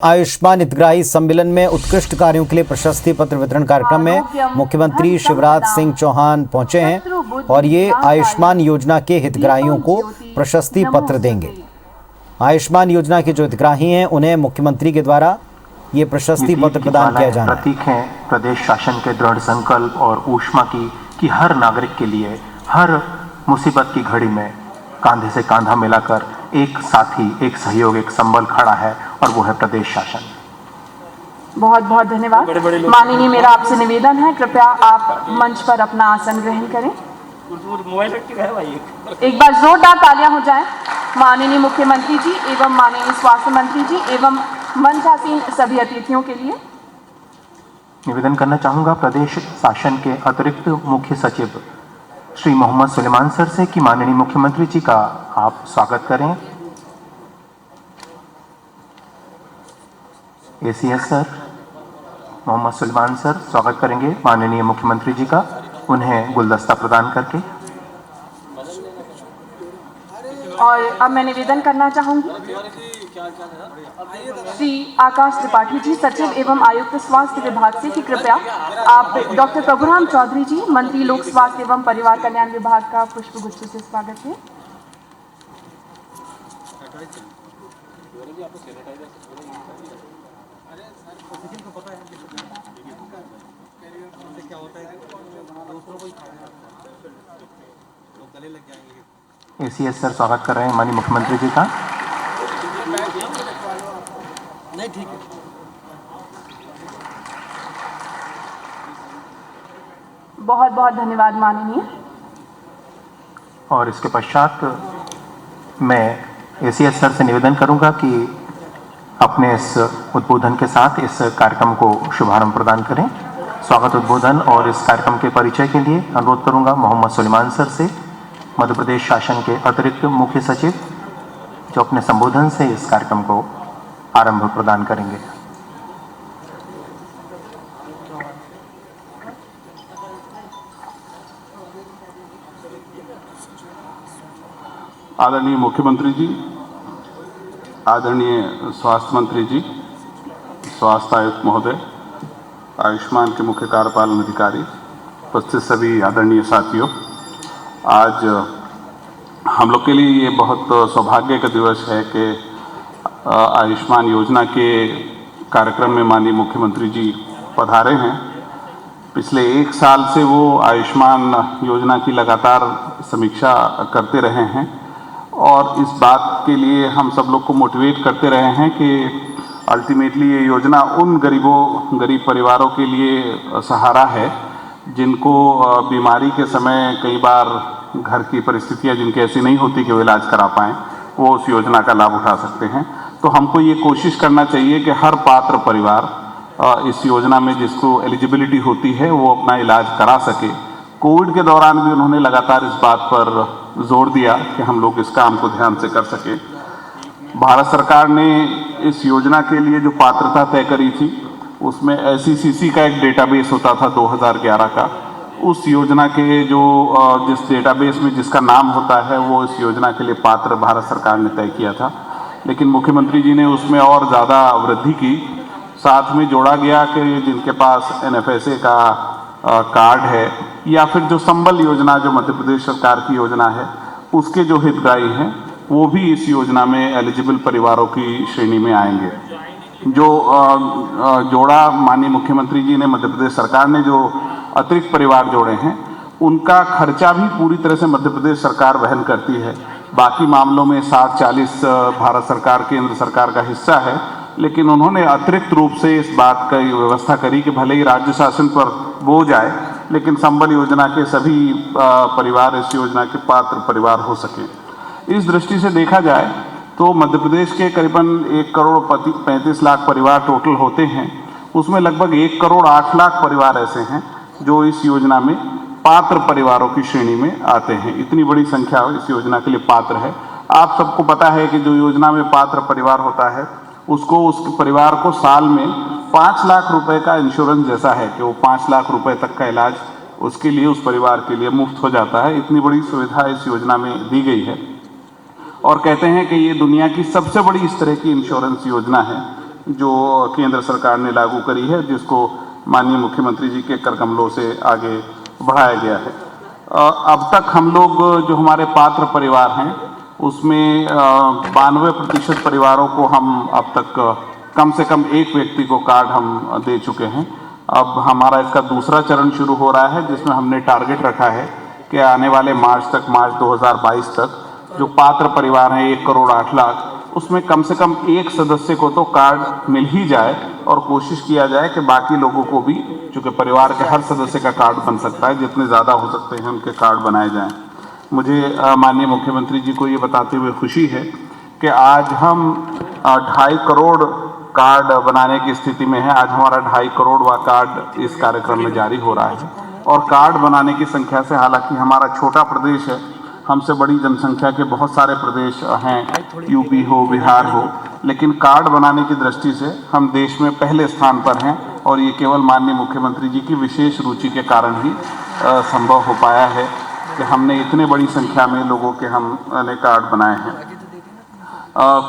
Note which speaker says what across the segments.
Speaker 1: आयुष्मान हितग्राही सम्मेलन में उत्कृष्ट कार्यों के लिए प्रशस्ति पत्र वितरण कार्यक्रम में मुख्यमंत्री शिवराज सिंह चौहान पहुंचे हैं और ये आयुष्मान योजना के हितग्राहियों को प्रशस्ति पत्र देंगे। आयुष्मान योजना के जो हितग्राही हैं उन्हें मुख्यमंत्री के द्वारा ये प्रशस्ति पत्र प्रदान किया जाना है।
Speaker 2: प्रतीक है प्रदेश शासन के दृढ़ संकल्प और ऊष्मा की कि हर नागरिक के लिए हर मुसीबत की घड़ी में कांधे से कांधा मिलाकर एक साथी, एक सहयोग, एक संबल खड़ा है और वो है प्रदेश शासन।
Speaker 3: बहुत बहुत धन्यवाद। माननीय, मेरा आपसे निवेदन है, कृपया आप मंच पर अपना आसन ग्रहण करें। एक बार जोरदार तालियां हो जाएं माननीय मुख्यमंत्री जी एवं माननीय स्वास्थ्य मंत्री जी एवं मंचासीन सभी अतिथियों के लिए।
Speaker 2: निवेदन करना चाहूंगा प्रदेश शासन के अतिरिक्त मुख्य सचिव श्री मोहम्मद सुलेमान सर से कि माननीय मुख्यमंत्री जी का आप स्वागत करें। ACS sir Mohammad Suleman sir स्वागत करेंगे माननीय मुख्यमंत्री जी का, उन्हें गुलदस्ता प्रदान करके।
Speaker 3: और अब मैं निवेदन करना चाहूंगी श्री आकाश त्रिपाठी जी, सचिव एवं आयुक्त स्वास्थ्य विभाग से कि कृपया आप डॉक्टर प्रभुराम चौधरी जी, मंत्री लोक स्वास्थ्य एवं परिवार कल्याण विभाग का पुष्पगुच्छ से स्वागत है।
Speaker 2: एसीएस सर स्वागत कर रहे हैं माननीय मुख्यमंत्री जी का।
Speaker 4: नहीं, ठीक है।
Speaker 3: बहुत बहुत धन्यवाद माननीय।
Speaker 2: और इसके पश्चात मैं एसीएस सर से निवेदन करूंगा कि अपने इस उद्बोधन के साथ इस कार्यक्रम को शुभारंभ प्रदान करें। स्वागत उद्बोधन और इस कार्यक्रम के परिचय के लिए अनुरोध करूंगा मोहम्मद सुलेमान सर से, मध्य प्रदेश शासन के अतिरिक्त मुख्य सचिव, जो अपने संबोधन से इस कार्यक्रम को आरंभ प्रदान करेंगे।
Speaker 5: आदरणीय मुख्यमंत्री जी, आदरणीय स्वास्थ्य मंत्री जी, स्वास्थ्य आयुक्त महोदय, आयुष्मान के मुख्य कार्यपालन अधिकारी, उपस्थित सभी आदरणीय साथियों, आज हम लोग के लिए ये बहुत सौभाग्य का दिवस है कि आयुष्मान योजना के कार्यक्रम में माननीय मुख्यमंत्री जी पधारे हैं। पिछले 1 साल से वो आयुष्मान योजना की लगातार समीक्षा करते रहे हैं और इस बात के लिए हम सब लोग को मोटिवेट करते रहे हैं कि अल्टीमेटली ये योजना उन गरीब परिवारों के लिए सहारा है जिनको बीमारी के समय कई बार घर की परिस्थितियां जिनकी ऐसी नहीं होती कि वो इलाज करा पाएँ, वो उस योजना का लाभ उठा सकते हैं। तो हमको ये कोशिश करना चाहिए कि हर पात्र परिवार इस योजना में जिसको एलिजिबिलिटी होती है वो अपना इलाज करा सके। कोविड के दौरान भी उन्होंने लगातार इस बात पर जोर दिया कि हम लोग इस काम को ध्यान से कर सके। भारत सरकार ने इस योजना के लिए जो पात्रता तय करी थी उसमें SECC का एक डेटाबेस होता था 2011 का। उस योजना के जिस डेटाबेस में जिसका नाम होता है वो इस योजना के लिए पात्र भारत सरकार ने तय किया था, लेकिन मुख्यमंत्री जी ने उसमें और ज़्यादा वृद्धि की। साथ में जोड़ा गया कि जिनके पास NFSA का कार्ड है या फिर जो संबल योजना जो मध्य प्रदेश सरकार की योजना है उसके जो हितग्राही हैं वो भी इस योजना में एलिजिबल परिवारों की श्रेणी में आएंगे। जो जोड़ा माननीय मुख्यमंत्री जी ने, मध्य प्रदेश सरकार ने जो अतिरिक्त परिवार जोड़े हैं उनका खर्चा भी पूरी तरह से मध्य प्रदेश सरकार वहन करती है। बाकी मामलों में 60-40 भारत सरकार, केंद्र सरकार का हिस्सा है, लेकिन उन्होंने अतिरिक्त रूप से इस बात की व्यवस्था करी कि भले ही राज्य शासन पर बोझ आए लेकिन संबल योजना के सभी परिवार इस योजना के पात्र परिवार हो सके। इस दृष्टि से देखा जाए तो मध्य प्रदेश के करीबन 1 करोड़ 35 लाख परिवार टोटल होते हैं, उसमें लगभग 1 करोड़ 8 लाख परिवार ऐसे हैं जो इस योजना में पात्र परिवारों की श्रेणी में आते हैं। इतनी बड़ी संख्या इस योजना के लिए पात्र है। आप सबको पता है कि जो योजना में पात्र परिवार होता है उसको उस परिवार को साल में 5 लाख रुपए का इंश्योरेंस जैसा है कि वो 5 लाख रुपए तक का इलाज उसके लिए, उस परिवार के लिए मुफ्त हो जाता है। इतनी बड़ी सुविधा इस योजना में दी गई है और कहते हैं कि ये दुनिया की सबसे बड़ी इस तरह की इंश्योरेंस योजना है जो केंद्र सरकार ने लागू करी है, जिसको माननीय मुख्यमंत्री जी के कर कमलों से आगे बढ़ाया गया है। अब तक हम लोग जो हमारे पात्र परिवार हैं उसमें 92% परिवारों को हम अब तक कम से कम एक व्यक्ति को कार्ड हम दे चुके हैं। अब हमारा इसका दूसरा चरण शुरू हो रहा है, जिसमें हमने टारगेट रखा है कि आने वाले मार्च 2022 तक जो पात्र परिवार हैं 1 करोड़ 8 लाख, उसमें कम से कम एक सदस्य को तो कार्ड मिल ही जाए और कोशिश किया जाए कि बाकी लोगों को भी, चूँकि परिवार के हर सदस्य का कार्ड बन सकता है, जितने ज़्यादा हो सकते हैं उनके कार्ड बनाए जाएं। मुझे माननीय मुख्यमंत्री जी को ये बताते हुए खुशी है कि आज हम 2.5 करोड़ कार्ड बनाने की स्थिति में है। आज हमारा 2.5 करोड़वां कार्ड इस कार्यक्रम में जारी हो रहा है। और कार्ड बनाने की संख्या से, हालांकि हमारा छोटा प्रदेश है, हमसे बड़ी जनसंख्या के बहुत सारे प्रदेश हैं, यूपी हो, बिहार हो, लेकिन कार्ड बनाने की दृष्टि से हम देश में पहले स्थान पर हैं। और ये केवल माननीय मुख्यमंत्री जी की विशेष रुचि के कारण ही संभव हो पाया है कि हमने इतने बड़ी संख्या में लोगों के हमने कार्ड बनाए हैं।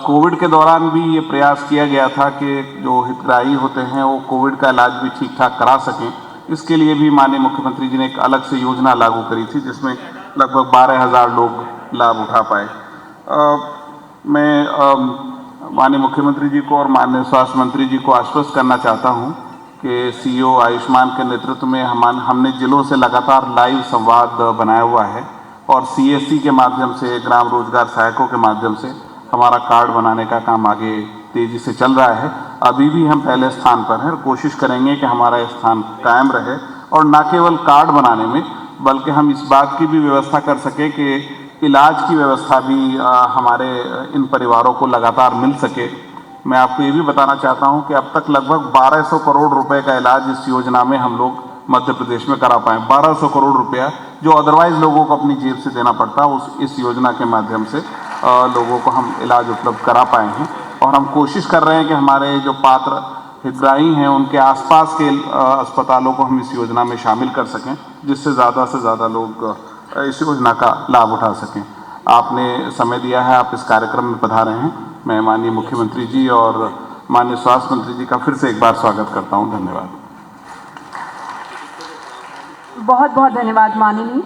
Speaker 5: कोविड के दौरान भी ये प्रयास किया गया था कि जो हितग्राही होते हैं वो कोविड का इलाज भी ठीक ठाक करा सकें। इसके लिए भी माननीय मुख्यमंत्री जी ने एक अलग से योजना लागू करी थी, जिसमें लगभग 12,000 लोग लाभ उठा पाए। मैं माननीय मुख्यमंत्री जी को और माननीय स्वास्थ्य मंत्री जी को आश्वस्त करना चाहता हूं कि सीईओ आयुष्मान के नेतृत्व में हमने जिलों से लगातार लाइव संवाद बनाया हुआ है और सीएससी के माध्यम से, ग्राम रोजगार सहायकों के माध्यम से हमारा कार्ड बनाने का काम आगे तेजी से चल रहा है। अभी भी हम पहले स्थान पर हैं और कोशिश करेंगे कि हमारा स्थान कायम रहे और न केवल कार्ड बनाने में, बल्कि हम इस बात की भी व्यवस्था कर सके कि इलाज की व्यवस्था भी हमारे इन परिवारों को लगातार मिल सके। मैं आपको ये भी बताना चाहता हूं कि अब तक लगभग 1200 करोड़ रुपए का इलाज इस योजना में हम लोग मध्य प्रदेश में करा पाए। 1200 करोड़ रुपया जो अदरवाइज लोगों को अपनी जेब से देना पड़ता, इस योजना के माध्यम से लोगों को हम इलाज उपलब्ध करा पाए हैं। और हम कोशिश कर रहे हैं कि हमारे जो पात्र हितग्राही हैं उनके आसपास के अस्पतालों को हम इस योजना में शामिल कर सकें, जिससे ज़्यादा से ज़्यादा लोग इस योजना का लाभ उठा सकें। आपने समय दिया है, आप इस कार्यक्रम में पधारे हैं। मैं माननीय मुख्यमंत्री जी और माननीय स्वास्थ्य मंत्री जी का फिर से एक बार स्वागत करता हूं। धन्यवाद।
Speaker 3: बहुत बहुत धन्यवाद माननीय।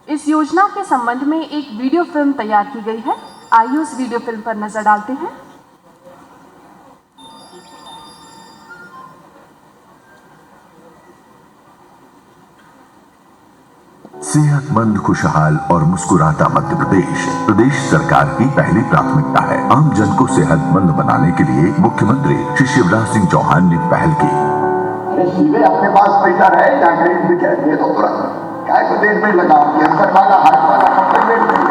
Speaker 3: इस योजना के संबंध में एक वीडियो फिल्म तैयार की गई है, आइए उस वीडियो फिल्म पर नजर डालते हैं।
Speaker 6: सेहतमंद, खुशहाल और मुस्कुराता मध्य प्रदेश प्रदेश सरकार की पहली प्राथमिकता है। आम जन को सेहतमंद बनाने के लिए मुख्यमंत्री श्री शिवराज सिंह चौहान ने पहल की।
Speaker 7: सीधे अपने पास पैसा रहे या कहीं भी कह दे तो तुरंत काय को देर में लगाओ, कैंसर वाला, हार्ट वाला, कंप्लीट नहीं।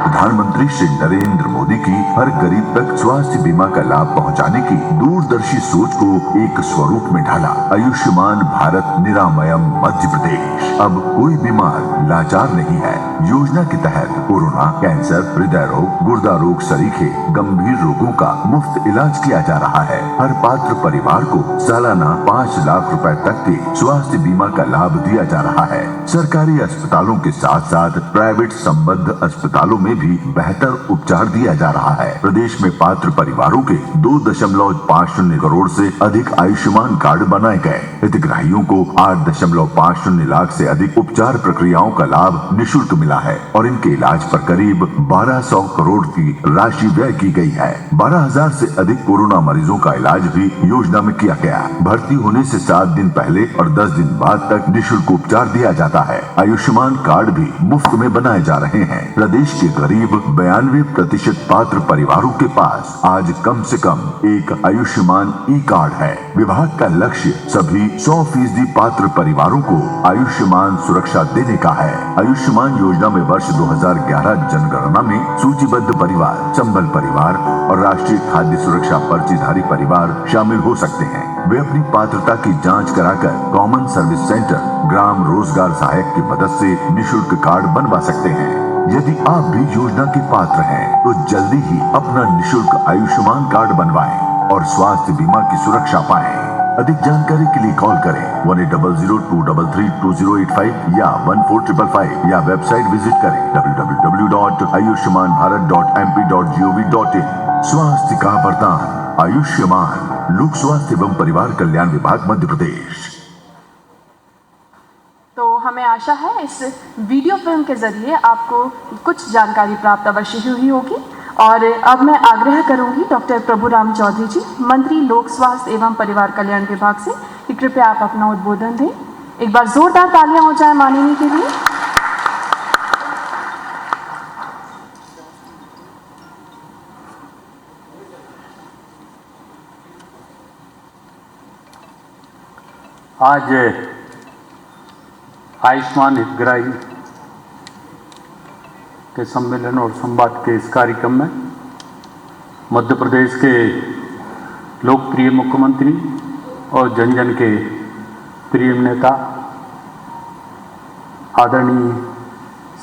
Speaker 6: प्रधानमंत्री श्री नरेंद्र मोदी की हर गरीब तक स्वास्थ्य बीमा का लाभ पहुंचाने की दूरदर्शी सोच को एक स्वरूप में ढाला। आयुष्मान भारत निरामयम मध्य प्रदेश। अब कोई बीमार लाचार नहीं है। योजना के तहत कोरोना, कैंसर, हृदय रोग, गुर्दा रोग सरीखे गंभीर रोगों का मुफ्त इलाज किया जा रहा है। हर पात्र परिवार को सालाना 5 लाख रुपए तक के स्वास्थ्य बीमा का लाभ दिया जा रहा है। सरकारी अस्पतालों के साथ साथ प्राइवेट संबद्ध अस्पतालों में भी बेहतर उपचार दिया जा रहा है। प्रदेश में पात्र परिवारों के 2.50 करोड़ से अधिक आयुष्मान कार्ड बनाए गए। हितग्राहियों को 8.50 लाख से अधिक उपचार प्रक्रियाओं का लाभ निःशुल्क मिला है और इनके इलाज पर करीब 1200 करोड़ की राशि व्यय की गई है। 12,000 से अधिक कोरोना मरीजों का इलाज भी योजना में किया गया। भर्ती होने से 7 दिन पहले और 10 दिन बाद तक निःशुल्क उपचार दिया जाता है। आयुष्मान कार्ड भी मुफ्त में बनाए जा रहे हैं। प्रदेश के करीब 92% पात्र परिवारों के पास आज कम से कम एक आयुष्मान ई कार्ड है। विभाग का लक्ष्य सभी 100% पात्र परिवारों को आयुष्मान सुरक्षा देने का है। आयुष्मान योजना में वर्ष 2011 जनगणना में सूचीबद्ध परिवार, संबल परिवार और राष्ट्रीय खाद्य सुरक्षा पर्चीधारी परिवार शामिल हो सकते हैं। वे अपनी पात्रता की जांच कराकर कॉमन सर्विस सेंटर, ग्राम रोजगार सहायक की मदद से निःशुल्क कार्ड बनवा सकते हैं। यदि आप भी योजना के पात्र हैं तो जल्दी ही अपना निःशुल्क आयुष्मान कार्ड बनवाएं और स्वास्थ्य बीमा की सुरक्षा पाएं। अधिक जानकारी के लिए कॉल करें 1800-233-2085 या 1455 या वेबसाइट विजिट करें www.ayushmanbharat.mp.gov.in। स्वास्थ्य का वरदान आयुष्मान। लोक स्वास्थ्य एवं परिवार कल्याण विभाग मध्य प्रदेश।
Speaker 3: तो हमें आशा है इस वीडियो फिल्म के जरिए आपको कुछ जानकारी प्राप्त अवश्य हुई होगी। और अब मैं आग्रह करूंगी डॉक्टर प्रभुराम चौधरी जी, मंत्री लोक स्वास्थ्य एवं परिवार कल्याण विभाग से, कि कृपया आप अपना उद्बोधन दें। एक बार जोरदार तालियां हो जाए माननीय के लिए।
Speaker 5: आज आयुष्मान हितग्राही के सम्मेलन और संवाद के इस कार्यक्रम में मध्य प्रदेश के लोकप्रिय मुख्यमंत्री और जन जन के प्रिय नेता आदरणीय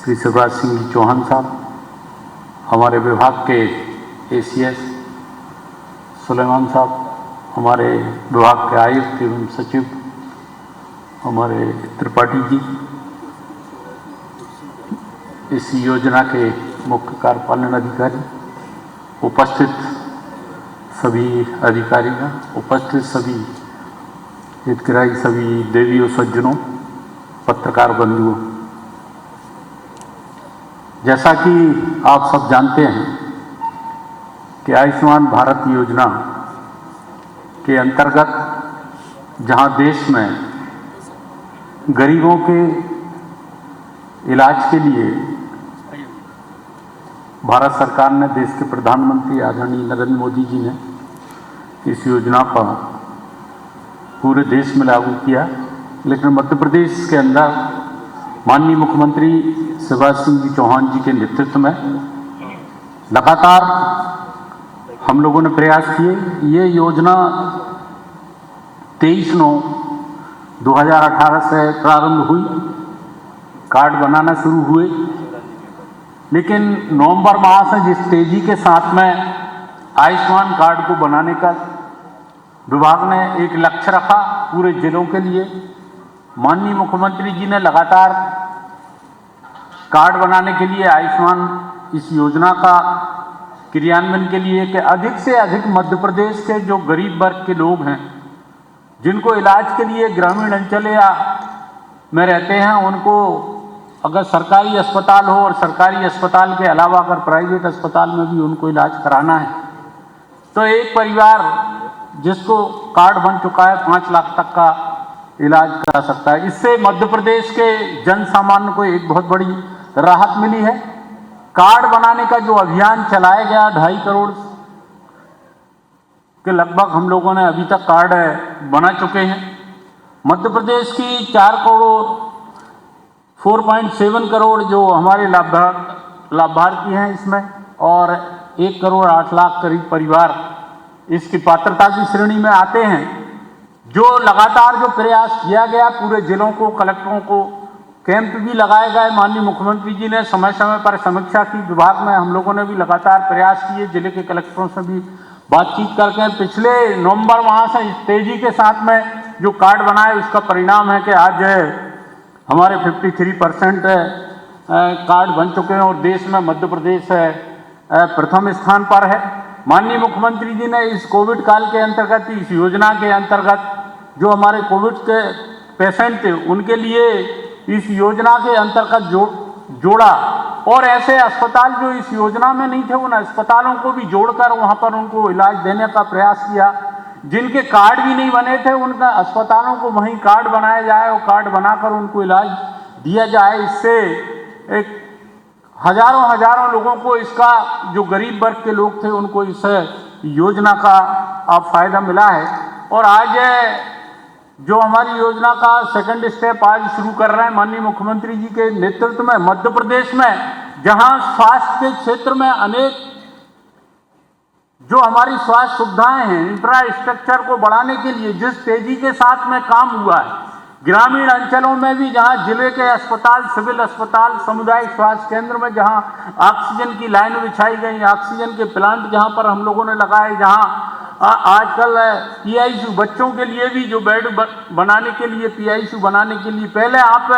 Speaker 5: श्री शिवराज सिंह जी चौहान साहब, हमारे विभाग के एसीएस सुलेमान साहब, हमारे विभाग के आयुक्त एवं सचिव हमारे त्रिपाठी जी, इस योजना के मुख्य कार्यपालन अधिकारी, उपस्थित सभी अधिकारीगण, उपस्थित सभी हितग्राही, सभी देवियों सज्जनों, पत्रकार बंधुओं, जैसा कि आप सब जानते हैं कि आयुष्मान भारत योजना के अंतर्गत जहां देश में गरीबों के इलाज के लिए भारत सरकार ने, देश के प्रधानमंत्री आदरणीय नरेंद्र मोदी जी ने इस योजना पर पूरे देश में लागू किया, लेकिन मध्य प्रदेश के अंदर माननीय मुख्यमंत्री शिवराज सिंह जी चौहान जी के नेतृत्व में लगातार हम लोगों ने प्रयास किए। ये योजना 23/9/2018 से प्रारंभ हुई, कार्ड बनाना शुरू हुए, लेकिन नवंबर माह से जिस तेजी के साथ में आयुष्मान कार्ड को बनाने का विभाग ने एक लक्ष्य रखा पूरे जिलों के लिए, माननीय मुख्यमंत्री जी ने लगातार कार्ड बनाने के लिए आयुष्मान इस योजना का क्रियान्वयन के लिए कि अधिक से अधिक मध्य प्रदेश के जो गरीब वर्ग के लोग हैं, जिनको इलाज के लिए ग्रामीण अंचल या में रहते हैं, उनको अगर सरकारी अस्पताल हो और सरकारी अस्पताल के अलावा अगर प्राइवेट अस्पताल में भी उनको इलाज कराना है, तो एक परिवार जिसको कार्ड बन चुका है 5 लाख तक का इलाज करा सकता है। इससे मध्य प्रदेश के जन सामान्य को एक बहुत बड़ी राहत मिली है। कार्ड बनाने का जो अभियान चलाया गया, 2.5 करोड़ के लगभग हम लोगों ने अभी तक कार्ड बना चुके हैं। मध्य प्रदेश की 4.7 करोड़ जो हमारे लाभार्थी हैं इसमें, और 1 करोड़ 8 लाख करीब परिवार इसकी पात्रता की श्रेणी में आते हैं। जो लगातार जो प्रयास किया गया, पूरे जिलों को, कलेक्टरों को कैंप भी लगाए गए, माननीय मुख्यमंत्री जी ने समय समय पर समीक्षा की, विभाग में हम लोगों ने भी लगातार प्रयास किए, जिले के कलेक्टरों से भी बातचीत करके पिछले नवंबर माह से इस तेजी के साथ में जो कार्ड बनाए, उसका परिणाम है कि आज हमारे 53% कार्ड बन चुके हैं और देश में मध्य प्रदेश प्रथम स्थान पर है। माननीय मुख्यमंत्री जी ने इस कोविड काल के अंतर्गत, इस योजना के अंतर्गत जो हमारे कोविड के पेशेंट थे उनके लिए इस योजना के अंतर्गत जोड़ा, और ऐसे अस्पताल जो इस योजना में नहीं थे उन अस्पतालों को भी जोड़कर वहां पर उनको इलाज देने का प्रयास किया। जिनके कार्ड भी नहीं बने थे उनका अस्पतालों को वहीं कार्ड बनाया जाए और कार्ड बनाकर उनको इलाज दिया जाए। इससे एक हजारों लोगों को, इसका जो गरीब वर्ग के लोग थे उनको इस योजना का अब फायदा मिला है। और आज जो हमारी योजना का सेकंड स्टेप आज शुरू कर रहे हैं माननीय मुख्यमंत्री जी के नेतृत्व में, मध्य प्रदेश में जहां स्वास्थ्य के क्षेत्र में अनेक जो हमारी स्वास्थ्य सुविधाएं हैं, इंफ्रास्ट्रक्चर को बढ़ाने के लिए जिस तेजी के साथ में काम हुआ है, ग्रामीण अंचलों में भी जहां जिले के अस्पताल, सिविल अस्पताल, सामुदायिक स्वास्थ्य केंद्र में जहां ऑक्सीजन की लाइन बिछाई गई, ऑक्सीजन के प्लांट जहां पर हम लोगों ने लगाए, जहां आजकल पीआईसीयू बच्चों के लिए भी जो बेड बनाने के लिए, पीआईसीयू बनाने के लिए, पहले आप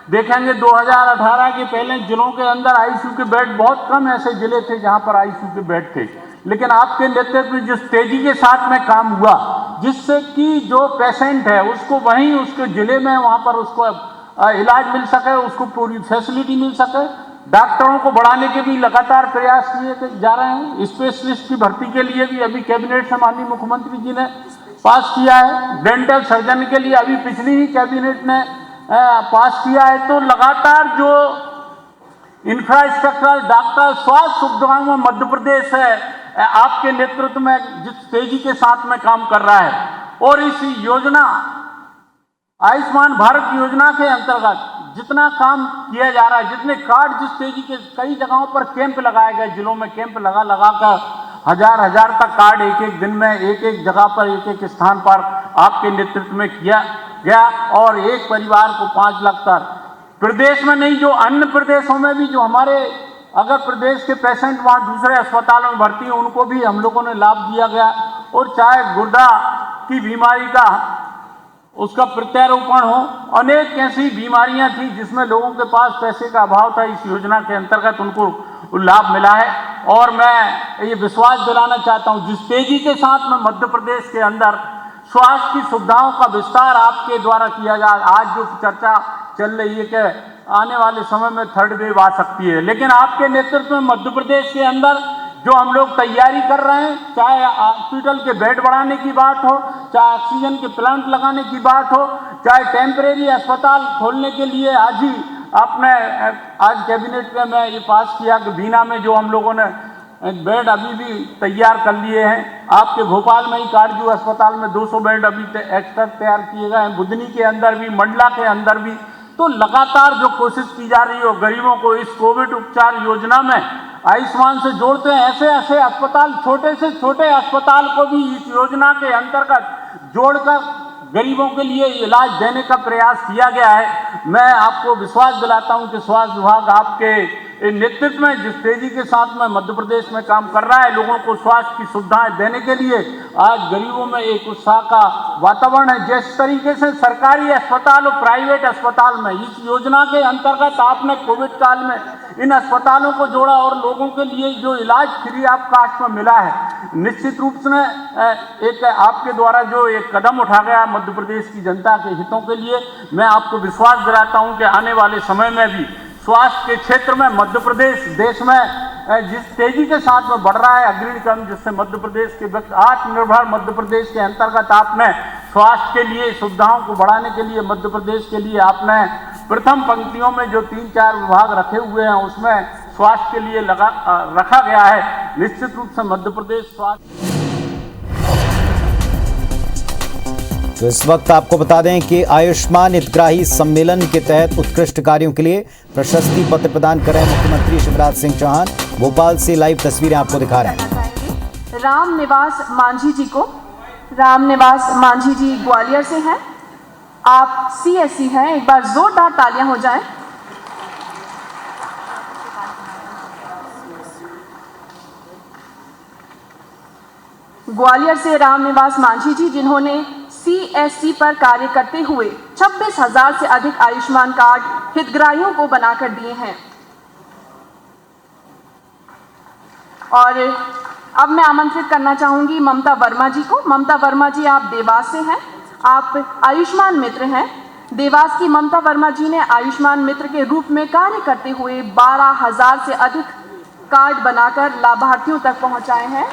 Speaker 5: देखेंगे 2018 के पहले जिलों के अंदर आईसीयू के बेड बहुत कम, ऐसे जिले थे जहां पर आईसीयू के बेड थे, लेकिन आपके नेतृत्व में जिस तेजी के साथ में काम हुआ, जिससे कि जो पेशेंट है उसको वहीं उसके जिले में वहाँ पर उसको इलाज मिल सके, उसको पूरी फैसिलिटी मिल सके। डॉक्टरों को बढ़ाने के भी लगातार प्रयास किए जा रहे हैं। स्पेशलिस्ट की भर्ती के लिए भी अभी कैबिनेट से माननीय मुख्यमंत्री जी ने पास किया है। डेंटल सर्जन के लिए अभी पिछली ही कैबिनेट ने पास किया है। तो लगातार जो इंफ्रास्ट्रक्चर, डॉक्टर, स्वास्थ्य सुविधाओं में मध्य प्रदेश है आपके नेतृत्व में जिस तेजी के साथ में काम कर रहा है, और इस योजना आयुष्मान भारत योजना के अंतर्गत जितना काम किया जा रहा है, जितने कार्ड जिस तेजी के, कई जगहों पर कैंप लगाए गए, जिलों में कैंप लगा कर हजार तक कार्ड एक एक दिन में एक एक जगह पर एक एक स्थान पर आपके नेतृत्व में किया गया, और एक परिवार को 5 लाख तक प्रदेश में नहीं, जो अन्य प्रदेशों में भी जो हमारे अगर प्रदेश के पेशेंट वहाँ दूसरे अस्पतालों में भर्ती हैं उनको भी हम लोगों ने लाभ दिया गया। और चाहे गुर्दा की बीमारी का उसका प्रत्यारोपण हो, अनेक ऐसी बीमारियां थी जिसमें लोगों के पास पैसे का अभाव था, इस योजना के अंतर्गत उनको लाभ मिला है। और मैं ये विश्वास दिलाना चाहता हूँ, जिस तेजी के साथ में मध्य प्रदेश के अंदर स्वास्थ्य की सुविधाओं का विस्तार आपके द्वारा किया जा, आज जो चर्चा चल रही है कि आने वाले समय में 3rd वेव आ सकती है, लेकिन आपके नेतृत्व में मध्य प्रदेश के अंदर जो हम लोग तैयारी कर रहे हैं, चाहे हॉस्पिटल के बेड बढ़ाने की बात हो, चाहे ऑक्सीजन के प्लांट लगाने की बात हो, चाहे टेम्परेरी अस्पताल खोलने के लिए आज ही आपने आज कैबिनेट में मैं ये पास किया कि बीना में जो हम लोगों ने बेड अभी भी तैयार कर लिए हैं। आपके भोपाल में ही काटजू अस्पताल में 200 बेड अभी एक्स्ट्रा तैयार किए गए हैं, बुधनी के अंदर भी, मंडला के अंदर भी। तो लगातार जो कोशिश की जा रही है गरीबों को इस कोविड उपचार योजना में आयुष्मान से जोड़ते हैं। ऐसे ऐसे अस्पताल, छोटे से छोटे अस्पताल को भी इस योजना के अंतर्गत जोड़कर गरीबों के लिए इलाज देने का प्रयास किया गया है। मैं आपको विश्वास दिलाता हूं कि स्वास्थ्य विभाग आपके नेतृत्व में जिस तेजी के साथ में मध्य प्रदेश में काम कर रहा है, लोगों को स्वास्थ्य की सुविधाएं देने के लिए आज गरीबों में एक उत्साह का वातावरण है। जिस तरीके से सरकारी अस्पताल और प्राइवेट अस्पताल में इस योजना के अंतर्गत आपने कोविड काल में इन अस्पतालों को जोड़ा और लोगों के लिए जो इलाज फ्री ऑफ कास्ट में मिला है, निश्चित रूप से एक आपके द्वारा जो एक कदम उठा गया मध्य प्रदेश की जनता के हितों के लिए, मैं आपको विश्वास दिलाता हूं कि आने वाले समय में भी स्वास्थ्य के क्षेत्र में मध्य प्रदेश देश में जिस तेजी के साथ में बढ़ रहा है अग्रणी क्रम, जिससे मध्य प्रदेश के व्यक्ति आत्मनिर्भर मध्य प्रदेश के अंतर्गत आपने स्वास्थ्य के लिए सुविधाओं को बढ़ाने के लिए मध्य प्रदेश के लिए आपने प्रथम पंक्तियों में जो 3-4 विभाग रखे हुए हैं उसमें स्वास्थ्य के लिए रखा गया है। निश्चित रूप से मध्य प्रदेश स्वास्थ्य।
Speaker 1: तो इस वक्त आपको बता दें कि आयुष्मान हितग्राही सम्मेलन के तहत उत्कृष्ट कार्यों के लिए प्रशस्ति पत्र प्रदान कर रहे हैं मुख्यमंत्री शिवराज सिंह चौहान। भोपाल से लाइव तस्वीरें आपको दिखा रहे हैं।
Speaker 3: राम निवास मांझी जी को, राम निवास मांझी जी ग्वालियर से हैं, आप CSC हैं, एक बार जोरदार तालियां हो जाएं। ग्वालियर से राम निवास मांझी जी, जिन्होंने CSC पर कार्य करते हुए 26,000 से अधिक आयुष्मान कार्ड हितग्राहियों को बनाकर दिए हैं। और अब मैं आमंत्रित करना चाहूंगी ममता वर्मा जी को। ममता वर्मा जी, आप देवास से हैं, आप आयुष्मान मित्र हैं। देवास की ममता वर्मा जी ने आयुष्मान मित्र के रूप में कार्य करते हुए 12,000 से अधिक कार्ड बनाकर लाभार्थियों तक पहुंचाए हैं।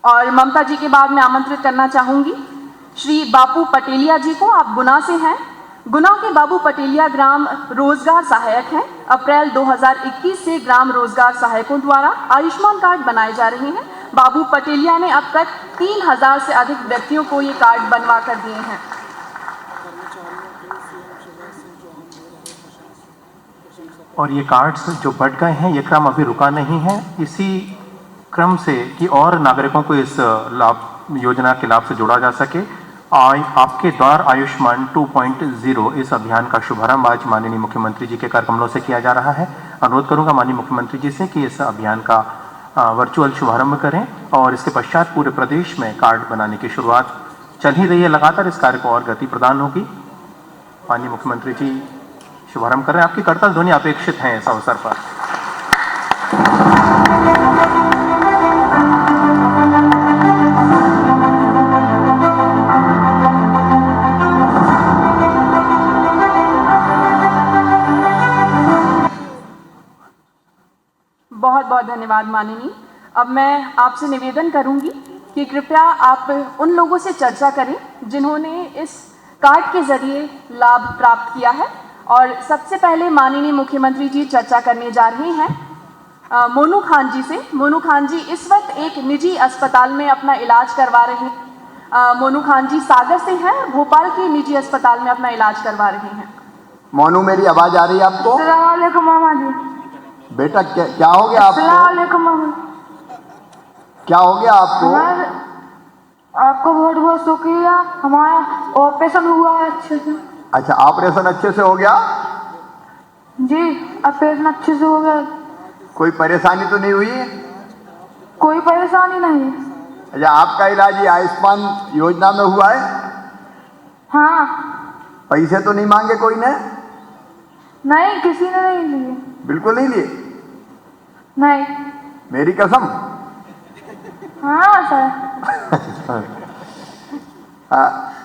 Speaker 3: और ममता जी के बाद मैं आमंत्रित करना चाहूंगी श्री बापू पटेलिया जी को। आप गुना से हैं। गुना के बाबू पटेलिया ग्राम रोजगार सहायक हैं। अप्रैल 2021 से ग्राम रोजगार सहायकों द्वारा आयुष्मान कार्ड बनाए जा रहे हैं। बाबू पटेलिया ने अब तक 3,000 से अधिक व्यक्तियों को ये कार्ड बनवा कर दिए हैं।
Speaker 2: और ये कार्ड्स जो बढ़ गए हैं, ये क्रम अभी रुका नहीं है। इसी क्रम से कि और नागरिकों को इस लाभ योजना के लाभ से जोड़ा जा सके, आपके द्वार आयुष्मान 2.0 इस अभियान का शुभारंभ आज माननीय मुख्यमंत्री जी के कर कमलों से किया जा रहा है। अनुरोध करूंगा माननीय मुख्यमंत्री जी से कि इस अभियान का वर्चुअल शुभारंभ करें और इसके पश्चात पूरे प्रदेश में कार्ड बनाने की शुरुआत चल ही रही है। लगातार इस कार्य को और गति प्रदान होगी। माननीय मुख्यमंत्री जी शुभारंभ कर रहे हैं। आपकी करताल ध्वनि अपेक्षित है इस अवसर पर।
Speaker 3: धन्यवाद माननीय। अब मैं आपसे निवेदन करूंगी कि कृपया आप उन लोगों से चर्चा करें जिन्होंने इस कार्ड के जरिए लाभ प्राप्त किया है। और सबसे पहले माननीय मुख्यमंत्री जी चर्चा करने जा रहे हैं मोनू खान जी से। मोनू खान जी इस वक्त एक निजी अस्पताल में अपना इलाज करवा रहे हैं। मोनू खान जी सागर से हैं, भोपाल के निजी अस्पताल में अपना इलाज करवा रहे हैं।
Speaker 7: मोनू, मेरी आवाज आ रही है आपको?
Speaker 8: अस्सलाम वालेकुम मामा जी।
Speaker 7: बेटा क्या हो गया
Speaker 8: अस्सलाम
Speaker 7: आपको?
Speaker 8: वालेकुम मामा।
Speaker 7: क्या हो गया आपको?
Speaker 8: आपको बहुत बहुत शुक्रिया, हमारा ऑपरेशन हुआ है अच्छे से।
Speaker 7: अच्छा, ऑपरेशन अच्छे से हो गया?
Speaker 8: जी, ऑपरेशन अच्छे से हो गया।
Speaker 7: कोई परेशानी तो नहीं हुई?
Speaker 8: कोई परेशानी नहीं।
Speaker 7: अच्छा, आपका इलाज ये आयुष्मान योजना में हुआ है?
Speaker 8: हाँ।
Speaker 7: पैसे तो नहीं मांगे कोई ने?
Speaker 8: नहीं, किसी ने नहीं लिए।
Speaker 7: बिल्कुल नहीं लिए?
Speaker 8: नहीं।
Speaker 7: मेरी कसम?
Speaker 8: हाँ सर।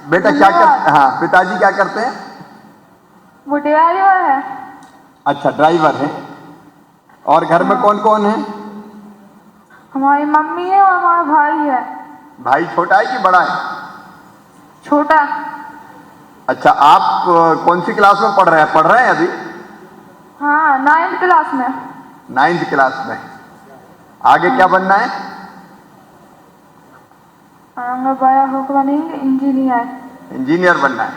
Speaker 7: बेटा क्या करते? हाँ, पिताजी क्या करते हैं?
Speaker 8: वो ड्राइवर है।
Speaker 7: अच्छा, ड्राइवर है। और घर में कौन कौन है?
Speaker 8: हमारी मम्मी है और हमारा भाई है।
Speaker 7: भाई छोटा है कि बड़ा है?
Speaker 8: छोटा।
Speaker 7: अच्छा, आप कौन सी क्लास में पढ़ रहे हैं अभी?
Speaker 8: हाँ, 9th क्लास में।
Speaker 7: 9th क्लास में। आगे क्या बनना है?
Speaker 8: आगे बड़ा होकर बनेंगे इंजीनियर।
Speaker 7: इंजीनियर बनना है।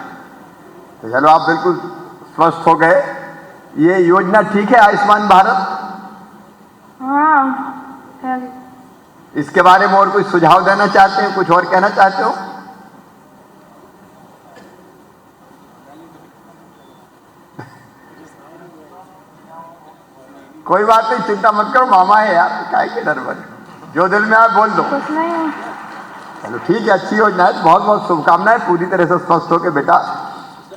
Speaker 7: तो चलो, आप बिल्कुल स्वस्थ हो गए। ये योजना ठीक है आयुष्मान भारत?
Speaker 8: हाँ है।
Speaker 7: इसके बारे में और कोई सुझाव देना चाहते हैं, कुछ और कहना चाहते हो? कोई बात नहीं, चिंता मत करो, मामा है यार, काय के डर बने, जो दिल में आए बोल दो।
Speaker 8: कुछ नहीं।
Speaker 7: चलो ठीक है, अच्छी योजना है। बहुत बहुत शुभकामनाएं। पूरी तरह से स्वस्थ होके बेटा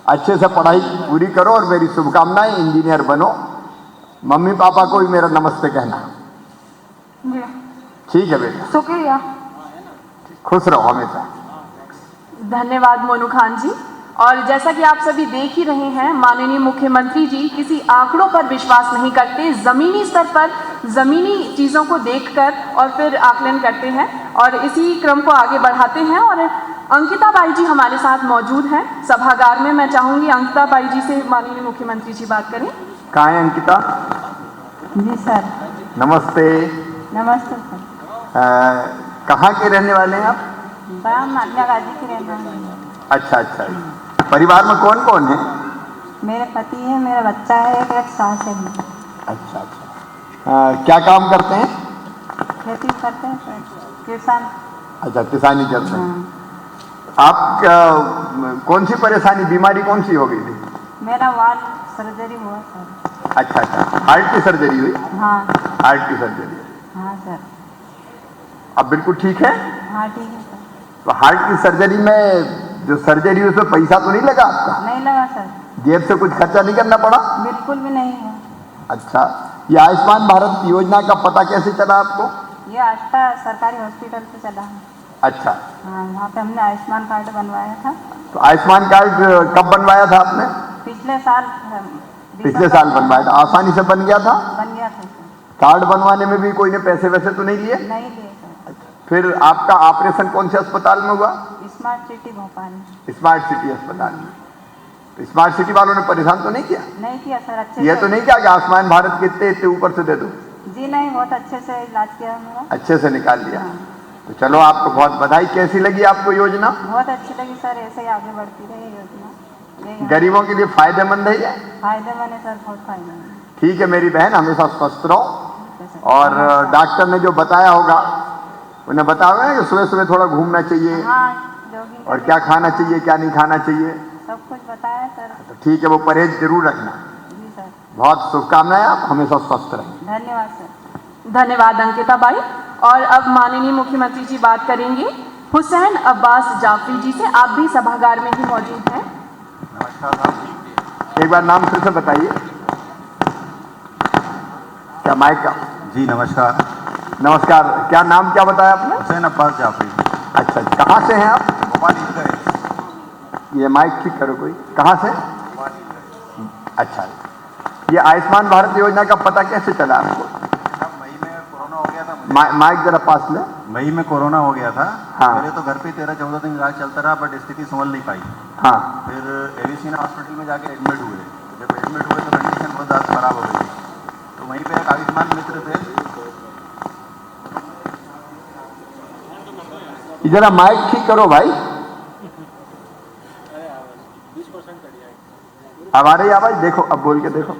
Speaker 7: अच्छे से पढ़ाई पूरी करो और मेरी शुभकामनाएं, इंजीनियर बनो। मम्मी पापा को भी मेरा नमस्ते कहना।
Speaker 8: जी
Speaker 7: ठीक है बेटा,
Speaker 8: शुक्रिया।
Speaker 7: खुश रहो हमेशा।
Speaker 3: धन्यवाद मोनू खान जी। और जैसा कि आप सभी देख ही रहे हैं, माननीय मुख्यमंत्री जी किसी आंकड़ों पर विश्वास नहीं करते, ज़मीनी स्तर पर ज़मीनी चीज़ों को देखकर और फिर आकलन करते हैं और इसी क्रम को आगे बढ़ाते हैं। और अंकिता बाई जी हमारे साथ मौजूद हैं सभागार में। मैं चाहूँगी अंकिता बाई जी से माननीय मुख्यमंत्री जी बात करें।
Speaker 7: कहाँ है अंकिता?
Speaker 9: जी सर।
Speaker 7: नमस्ते।
Speaker 9: नमस्ते सर।
Speaker 7: कहाँ के रहने वाले हैं आप?
Speaker 9: महात्मा गांधी के रहने वाले हैं।
Speaker 7: अच्छा अच्छा। परिवार में कौन कौन है?
Speaker 9: मेरे पति है, मेरा बच्चा है, एक सास है।
Speaker 7: अच्छा अच्छा। क्या काम करते हैं?
Speaker 9: खेती करते हैं सर, किसान।
Speaker 7: अच्छा, किसानी करते हैं। आप कौन सी परेशानी, बीमारी कौन सी हो गई थी?
Speaker 9: मेरा वाल सर्जरी हुआ सर।
Speaker 7: अच्छा अच्छा, हार्ट की सर्जरी हुई?
Speaker 9: हाँ।
Speaker 7: हार्ट की सर्जरी।
Speaker 9: हाँ सर।
Speaker 7: अब बिल्कुल ठीक है?
Speaker 9: हाँ ठीक है सर।
Speaker 7: तो हार्ट की सर्जरी में जो सर्जरी हुई उसमें पैसा तो नहीं लगा आपका?
Speaker 9: नहीं लगा सर।
Speaker 7: जेब से कुछ खर्चा नहीं करना पड़ा?
Speaker 9: बिल्कुल भी नहीं है।
Speaker 7: अच्छा, ये आयुष्मान भारत योजना का पता कैसे चला आपको?
Speaker 9: ये आष्टा सरकारी हॉस्पिटल से चला है।
Speaker 7: अच्छा।
Speaker 9: हाँ, वहाँ पे हमने आयुष्मान कार्ड बनवाया था।
Speaker 7: तो आयुष्मान कार्ड कब बनवाया था आपने?
Speaker 9: पिछले साल।
Speaker 7: पिछले साल बनवाया था। आसानी से बन गया था?
Speaker 9: बन गया था सर।
Speaker 7: कार्ड बनवाने में भी कोई ने पैसे वैसे तो नहीं लिए?
Speaker 9: नहीं लिए सर।
Speaker 7: फिर आपका ऑपरेशन कौन से अस्पताल में हुआ?
Speaker 9: स्मार्ट सिटी भोपाल में।
Speaker 7: स्मार्ट सिटी अस्पताल में। तो स्मार्ट सिटी वालों ने परेशान तो नहीं किया?
Speaker 9: नहीं किया सर, अच्छे
Speaker 7: ये
Speaker 9: से।
Speaker 7: तो नहीं किया कि आयुष्मान भारत कितने इतने ऊपर से दे दो?
Speaker 9: जी नहीं, बहुत अच्छे से इलाज किया मेरा।
Speaker 7: अच्छे से निकाल लिया। तो चलो, आपको बहुत बधाई। कैसी लगी आपको योजना?
Speaker 9: बहुत अच्छी लगी सर, ऐसे ही आगे बढ़ती रहे योजना।
Speaker 7: गरीबों के लिए फायदेमंद है ये?
Speaker 9: फायदेमंद है सर, बहुत फायदेमंद।
Speaker 7: ठीक है मेरी बहन, हमेशा स्वस्थ रहो।
Speaker 9: है।
Speaker 7: और डॉक्टर ने जो बताया होगा उन्हें बताया होगा कि सुबह सुबह थोड़ा घूमना चाहिए।
Speaker 9: हाँ, जॉगिंग
Speaker 7: और क्या खाना चाहिए क्या नहीं खाना चाहिए,
Speaker 9: सब कुछ बताया सर।
Speaker 7: तो ठीक है, वो परहेज जरूर रखना।
Speaker 9: जी सर।
Speaker 7: बहुत शुभकामनाएं, आप हमेशा स्वस्थ रहें।
Speaker 9: धन्यवाद सर।
Speaker 3: धन्यवाद अंकिता बाई। और अब माननीय मुख्यमंत्री जी बात करेंगे हुसैन अब्बास जाफरी जी से। आप भी सभागार में ही मौजूद हैं।
Speaker 7: एक बार नाम फिर से बताइए। क्या माइक का?
Speaker 10: जी नमस्कार।
Speaker 7: नमस्कार। क्या नाम क्या बताया आपने?
Speaker 10: हुसैन अब्बास जाफरी।
Speaker 7: अच्छा, कहाँ से हैं आप?
Speaker 10: भोपाल ईस्ट।
Speaker 7: ये माइक ठीक करो कोई। कहाँ से? अच्छा, ये आयुष्मान भारत योजना का पता कैसे चला आपको?
Speaker 10: मई में कोरोना
Speaker 7: माइक जरा पास ले।
Speaker 10: मई में कोरोना हो गया था।
Speaker 7: हाँ।
Speaker 10: पहले तो घर पे 13-14 दिन इलाज चलता रहा, बट स्थिति संभल नहीं पाई।
Speaker 7: हाँ।
Speaker 10: फिर एविसिना हॉस्पिटल में जाके एडमिट हुए। जब एडमिट हुए तो कंडीशन बहुत ज़्यादा खराब हो गई थी। तो वहीं पे एक आयुष्मान मित्र थे।
Speaker 7: जरा माइक ठीक करो भाई। अब आ रही आवाज? देखो, अब बोल के देखो।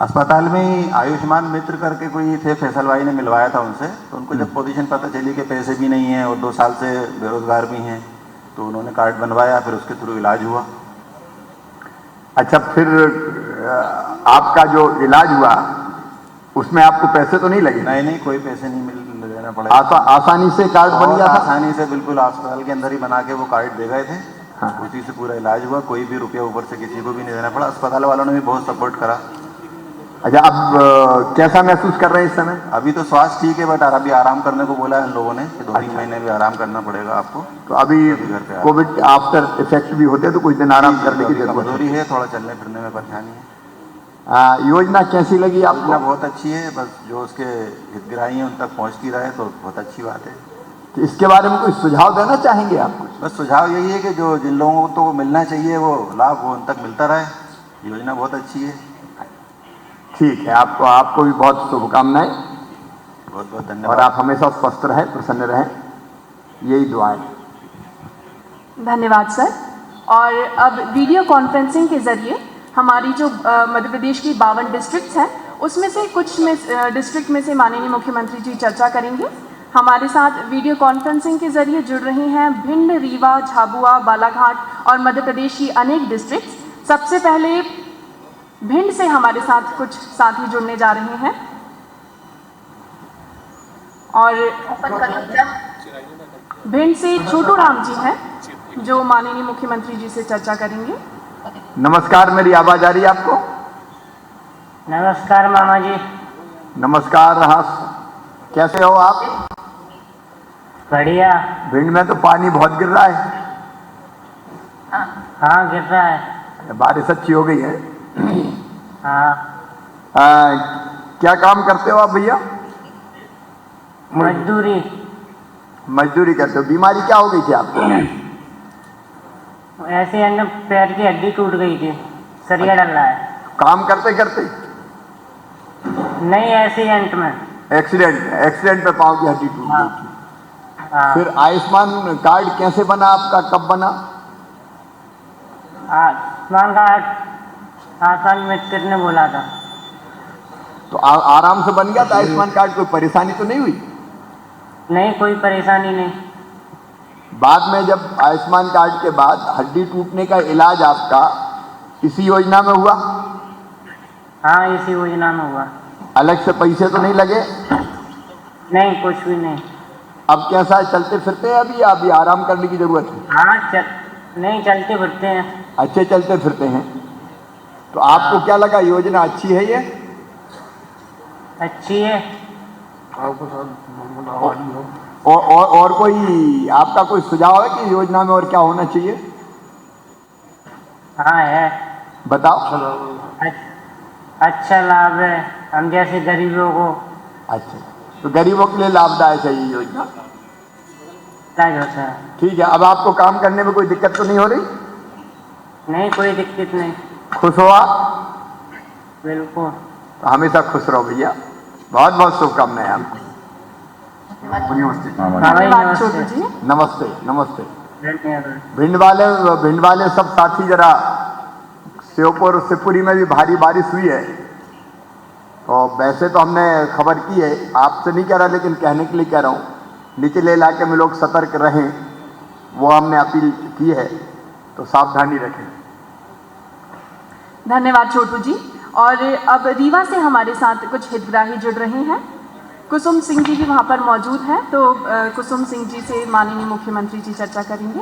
Speaker 10: अस्पताल में ही आयुष्मान मित्र करके कोई थे, फैसल भाई ने मिलवाया था उनसे। तो उनको जब पोजीशन पता चली कि पैसे भी नहीं हैं और 2 साल से बेरोजगार भी हैं, तो उन्होंने कार्ड बनवाया, फिर उसके थ्रू इलाज हुआ।
Speaker 7: अच्छा, फिर आपका जो इलाज हुआ उसमें आपको पैसे तो नहीं लगे?
Speaker 10: नहीं, कोई पैसे नहीं देना पड़ा।
Speaker 7: आसानी से कार्ड बन गया था?
Speaker 10: आसानी से, बिल्कुल अस्पताल के अंदर ही बना के वो कार्ड दे गए थे।
Speaker 7: हाँ।
Speaker 10: उसी से पूरा इलाज हुआ। कोई भी रुपया ऊपर से किसी को भी नहीं देना पड़ा। अस्पताल वालों ने भी बहुत सपोर्ट करा।
Speaker 7: अच्छा, अब कैसा महसूस कर रहे हैं इस समय?
Speaker 10: अभी तो स्वास्थ्य ठीक है, बट अभी आराम करने को बोला है इन लोगों ने कि 2-3 महीने भी आराम करना पड़ेगा आपको।
Speaker 7: तो अभी
Speaker 10: घर पे
Speaker 7: कोविड आफ्टर इफेक्ट भी होते हैं, तो कुछ दिन आराम करने की जरूरत
Speaker 10: कमजोरी है, थोड़ा चलने फिरने में परेशानी है।
Speaker 7: योजना कैसी लगी आपको?
Speaker 10: योजना बहुत अच्छी है, बस जो उसके हितग्राही हैं उन तक पहुंचती रहे तो बहुत अच्छी बात है।
Speaker 7: तो इसके बारे में कोई सुझाव देना चाहेंगे आप?
Speaker 10: बस सुझाव यही है कि जो जिन लोगों को मिलना चाहिए वो लाभ वो उन तक मिलता रहे। योजना बहुत अच्छी है।
Speaker 7: ठीक है, आपको भी बहुत शुभकामनाएं।
Speaker 10: बहुत बहुत
Speaker 7: और
Speaker 10: धन्यवाद।
Speaker 7: आप हमेशा स्वस्थ रहें, प्रसन्न रहें, यही दुआएं।
Speaker 3: धन्यवाद सर। और अब वीडियो कॉन्फ्रेंसिंग के जरिए हमारी जो मध्य प्रदेश की 52 डिस्ट्रिक्ट्स हैं उसमें से कुछ डिस्ट्रिक्ट में से माननीय मुख्यमंत्री जी चर्चा करेंगे। हमारे साथ वीडियो कॉन्फ्रेंसिंग के जरिए जुड़ रही हैं भिंड, रीवा, झाबुआ, बालाघाट और मध्य प्रदेश की अनेक डिस्ट्रिक्ट्स। सबसे पहले भिंड से हमारे साथ कुछ साथी जुड़ने जा रहे हैं और भिंड से छोटू राम जी हैं जो माननीय मुख्यमंत्री जी से चर्चा करेंगे।
Speaker 7: नमस्कार, मेरी आवाज आ रही है आपको?
Speaker 11: नमस्कार मामा जी।
Speaker 7: नमस्कार। हाँ, कैसे हो आप?
Speaker 11: बढ़िया।
Speaker 7: भिंड में तो पानी बहुत गिर रहा है।
Speaker 11: हाँ, गिर रहा है।
Speaker 7: बारिश अच्छी हो गई है।
Speaker 11: हाँ।
Speaker 7: क्या काम करते हो आप भैया?
Speaker 11: मजदूरी।
Speaker 7: मजदूरी करते हो। बीमारी क्या हो गई थी आपको?
Speaker 11: ऐसे अंदर पैर की हड्डी टूट गई थी, सरिया डल रहा है।
Speaker 7: काम करते करते?
Speaker 11: नहीं, एक्सीडेंट में।
Speaker 7: एक्सीडेंट में पाँव की हड्डी टूट गई थी।
Speaker 11: हाँ।
Speaker 7: फिर आयुष्मान कार्ड कैसे बना आपका, कब बना?
Speaker 11: आयुष्मान कार्ड आयुष्मान मित्र ने बोला था।
Speaker 7: तो आराम से बन गया था आयुष्मान कार्ड? कोई परेशानी तो नहीं हुई?
Speaker 11: नहीं, कोई परेशानी नहीं।
Speaker 7: बाद में जब आयुष्मान कार्ड के बाद हड्डी टूटने का इलाज आपका इसी योजना में हुआ?
Speaker 11: हाँ, इसी योजना में हुआ।
Speaker 7: अलग से पैसे तो नहीं लगे?
Speaker 11: नहीं, कुछ भी नहीं।
Speaker 7: अब कैसा है, चलते फिरते हैं अभी आराम करने की जरूरत है?
Speaker 11: हाँ, नहीं, चलते फिरते हैं।
Speaker 7: अच्छे चलते फिरते हैं। तो आपको क्या लगा, योजना अच्छी है ये?
Speaker 11: अच्छी है।
Speaker 7: और कोई आपका कोई सुझाव है कि योजना में और क्या होना चाहिए?
Speaker 11: हाँ है।
Speaker 7: बताओ।
Speaker 11: अच्छा लाभ है हम जैसे गरीबों को।
Speaker 7: अच्छा, तो गरीबों के लिए लाभदायक है ये योजना।
Speaker 11: होता है।
Speaker 7: ठीक है। अब आपको काम करने में कोई दिक्कत तो नहीं हो रही?
Speaker 11: नहीं, कोई दिक्कत नहीं।
Speaker 7: खुश हो आप?
Speaker 11: बिल्कुल।
Speaker 7: तो हमेशा खुश रहो भैया। बहुत बहुत शुभकामनाएं आपको। नमस्ते। नमस्ते। भिंड वाले सब साथी, जरा श्योपुर शिवपुरी में भी भारी बारिश हुई है। तो वैसे तो हमने खबर की है, आपसे नहीं कह रहा लेकिन कहने के लिए कह रहा हूँ, निचले इलाके में लोग सतर्क रहें, वो हमने अपील की है, तो सावधानी रखें।
Speaker 3: धन्यवाद छोटू जी। और अब रीवा से हमारे साथ कुछ हितग्राही जुड़ रहे हैं। कुसुम सिंह जी भी वहाँ पर मौजूद हैं, तो कुसुम सिंह जी से माननीय मुख्यमंत्री जी चर्चा करेंगे।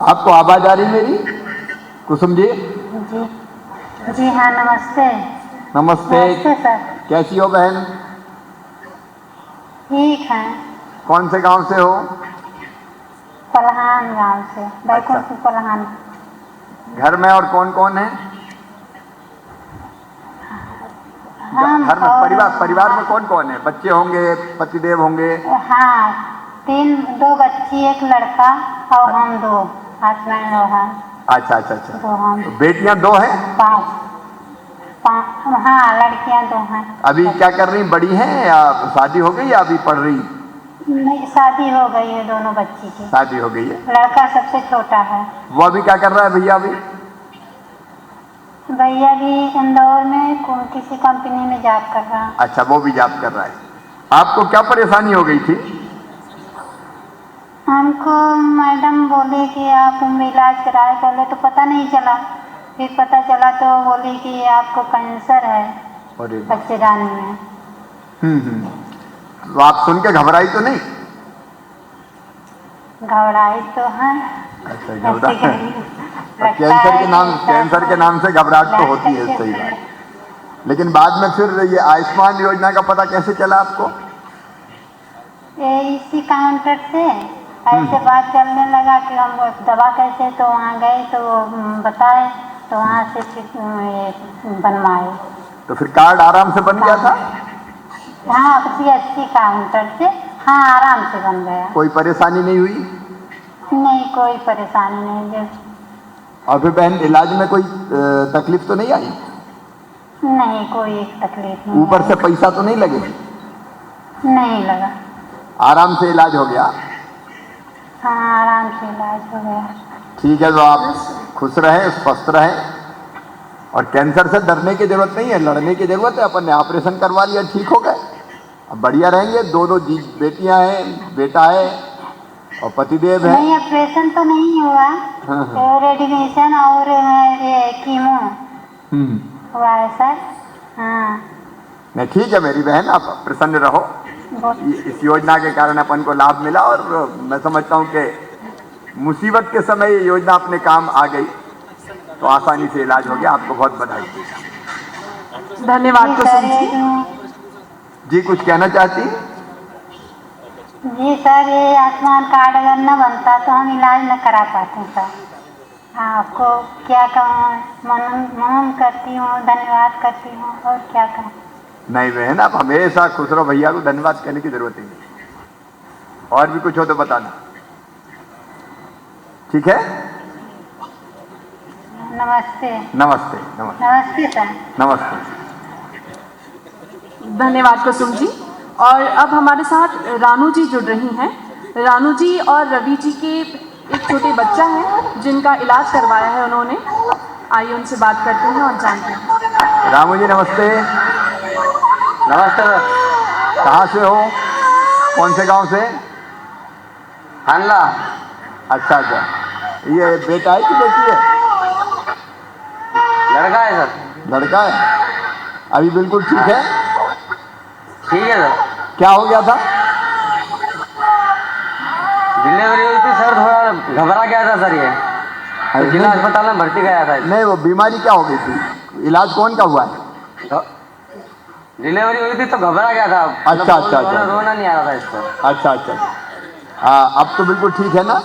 Speaker 7: आपको आवाज आ रही मेरी कुसुम जी?
Speaker 9: जी हाँ, नमस्ते।
Speaker 7: नमस्ते।
Speaker 9: नमस्ते सर।
Speaker 7: कैसी हो बहन?
Speaker 9: ठीक है।
Speaker 7: कौन से गांव से हो?
Speaker 9: पलहान गांव से, बैकुंठपुर पलहान।
Speaker 7: घर में और कौन कौन है? घर में परिवार में कौन कौन है? बच्चे होंगे, पतिदेव होंगे?
Speaker 9: हाँ, 2 बच्ची, 1 लड़का और हम 2 हस्बैंड लोग हैं।
Speaker 7: अच्छा अच्छा अच्छा।
Speaker 9: तो हम
Speaker 7: बेटियां 2 हैं?
Speaker 9: 5 हाँ, लड़कियां 2 हैं।
Speaker 7: अभी क्या कर रही? बड़ी हैं या शादी हो गई या अभी पढ़ रही?
Speaker 9: नहीं, शादी हो गई है दोनों बच्ची की।
Speaker 7: शादी हो गई है।
Speaker 9: लड़का सबसे छोटा है।
Speaker 7: वो अभी क्या कर रहा है भैया? अभी
Speaker 9: भैया भी इंदौर में किसी कंपनी में जॉब कर रहा है।
Speaker 7: अच्छा, वो भी जॉब कर रहा है। आपको क्या परेशानी हो गई थी?
Speaker 9: हमको मैडम बोले कि आप इलाज कराए, पहले तो पता नहीं चला, फिर पता चला तो बोली कि आपको कैंसर है बच्चेदानी में।
Speaker 7: तो आप सुन के घबराई तो नहीं?
Speaker 9: घबराई तो है।
Speaker 7: अच्छा, कैंसर के नाम से घबराहट तो होती है, सही बात। लेकिन बाद में फिर ये आयुष्मान योजना का पता कैसे चला आपको?
Speaker 9: इसी काउंटर से ऐसे बात चलने लगा कि हम दवा कैसे, तो वहाँ गए तो बताए, तो वहाँ से फिर बनवाए।
Speaker 7: तो फिर कार्ड आराम से बन गया था?
Speaker 9: हाँ, CHC काउंटर से हाँ, आराम से बन गया।
Speaker 7: कोई परेशानी नहीं हुई?
Speaker 9: नहीं, कोई परेशानी नहीं।
Speaker 7: और फिर बहन इलाज में कोई तकलीफ तो नहीं आई?
Speaker 9: नहीं, कोई तकलीफ नहीं।
Speaker 7: ऊपर से पैसा तो नहीं लगे?
Speaker 9: नहीं लगा।
Speaker 7: आराम से इलाज हो गया?
Speaker 9: हाँ, आराम से इलाज हो गया।
Speaker 7: ठीक है, तो आप खुश रहें, स्वस्थ रहें, और कैंसर से डरने की जरूरत नहीं है, लड़ने की जरूरत है। अपन ने ऑपरेशन करवा लिया, ठीक हो गए, अब बढ़िया रहेंगे। 2 बेटियां हैं, बेटा है और पतिदेव है।
Speaker 9: नहीं, ऑपरेशन तो नहीं हुआ। तो रेडिएशन और ये कीमो हुआ है सर। हाँ,
Speaker 7: नहीं, ठीक है मेरी बहन, आप प्रसन्न रहो। इस योजना के कारण अपन को लाभ मिला, और मैं समझता हूँ कि मुसीबत के समय ये योजना अपने काम आ गई, तो आसानी से इलाज हो गया। आपको बहुत बधाई।
Speaker 3: धन्यवाद कुसुम जी।
Speaker 7: जी, कुछ कहना चाहती?
Speaker 9: जी सर, ये आयुष्मान कार्ड अगर न बनता तो हम इलाज न करा पाते सर। आपको क्या कहूँ, मनन करती हूँ, धन्यवाद करती हूँ, और क्या कहूँ।
Speaker 7: नहीं बहन, आप हमेशा खुश रहो, भैया को धन्यवाद करने की जरूरत ही नहीं। और भी कुछ हो तो बताना, ठीक है?
Speaker 9: नमस्ते।
Speaker 7: नमस्ते नमस्ते
Speaker 9: नमस्ते सर।
Speaker 7: नमस्ते।
Speaker 3: धन्यवाद कुसुम जी। और अब हमारे साथ रानू जी जुड़ रही हैं। रानू जी और रवि जी के एक छोटे बच्चा है जिनका इलाज करवाया है उन्होंने। आइए उनसे बात करते हैं और जानते हैं।
Speaker 7: रामू जी नमस्ते।
Speaker 11: नमस्ते सर।
Speaker 7: कहाँ से हो? कौन से गांव से?
Speaker 11: हानला।
Speaker 7: अच्छा अच्छा, ये बेटा है कि बेटी है?
Speaker 11: लड़का है सर।
Speaker 7: लड़का है। अभी बिल्कुल ठीक है?
Speaker 11: ठीक है सर।
Speaker 7: क्या हो गया था?
Speaker 11: डिलीवरी हुई थी सर, थोड़ा घबरा गया था सर। ये तो जिला अस्पताल में भर्ती कराया था।
Speaker 7: नहीं, वो बीमारी क्या हो गई थी? इलाज कौन का हुआ है?
Speaker 11: डिलीवरी हुई थी तो घबरा गया था।
Speaker 7: अच्छा अच्छा अच्छा,
Speaker 11: रोना नहीं आ रहा था इसको।
Speaker 7: अच्छा अच्छा। अब तो बिल्कुल ठीक है ना?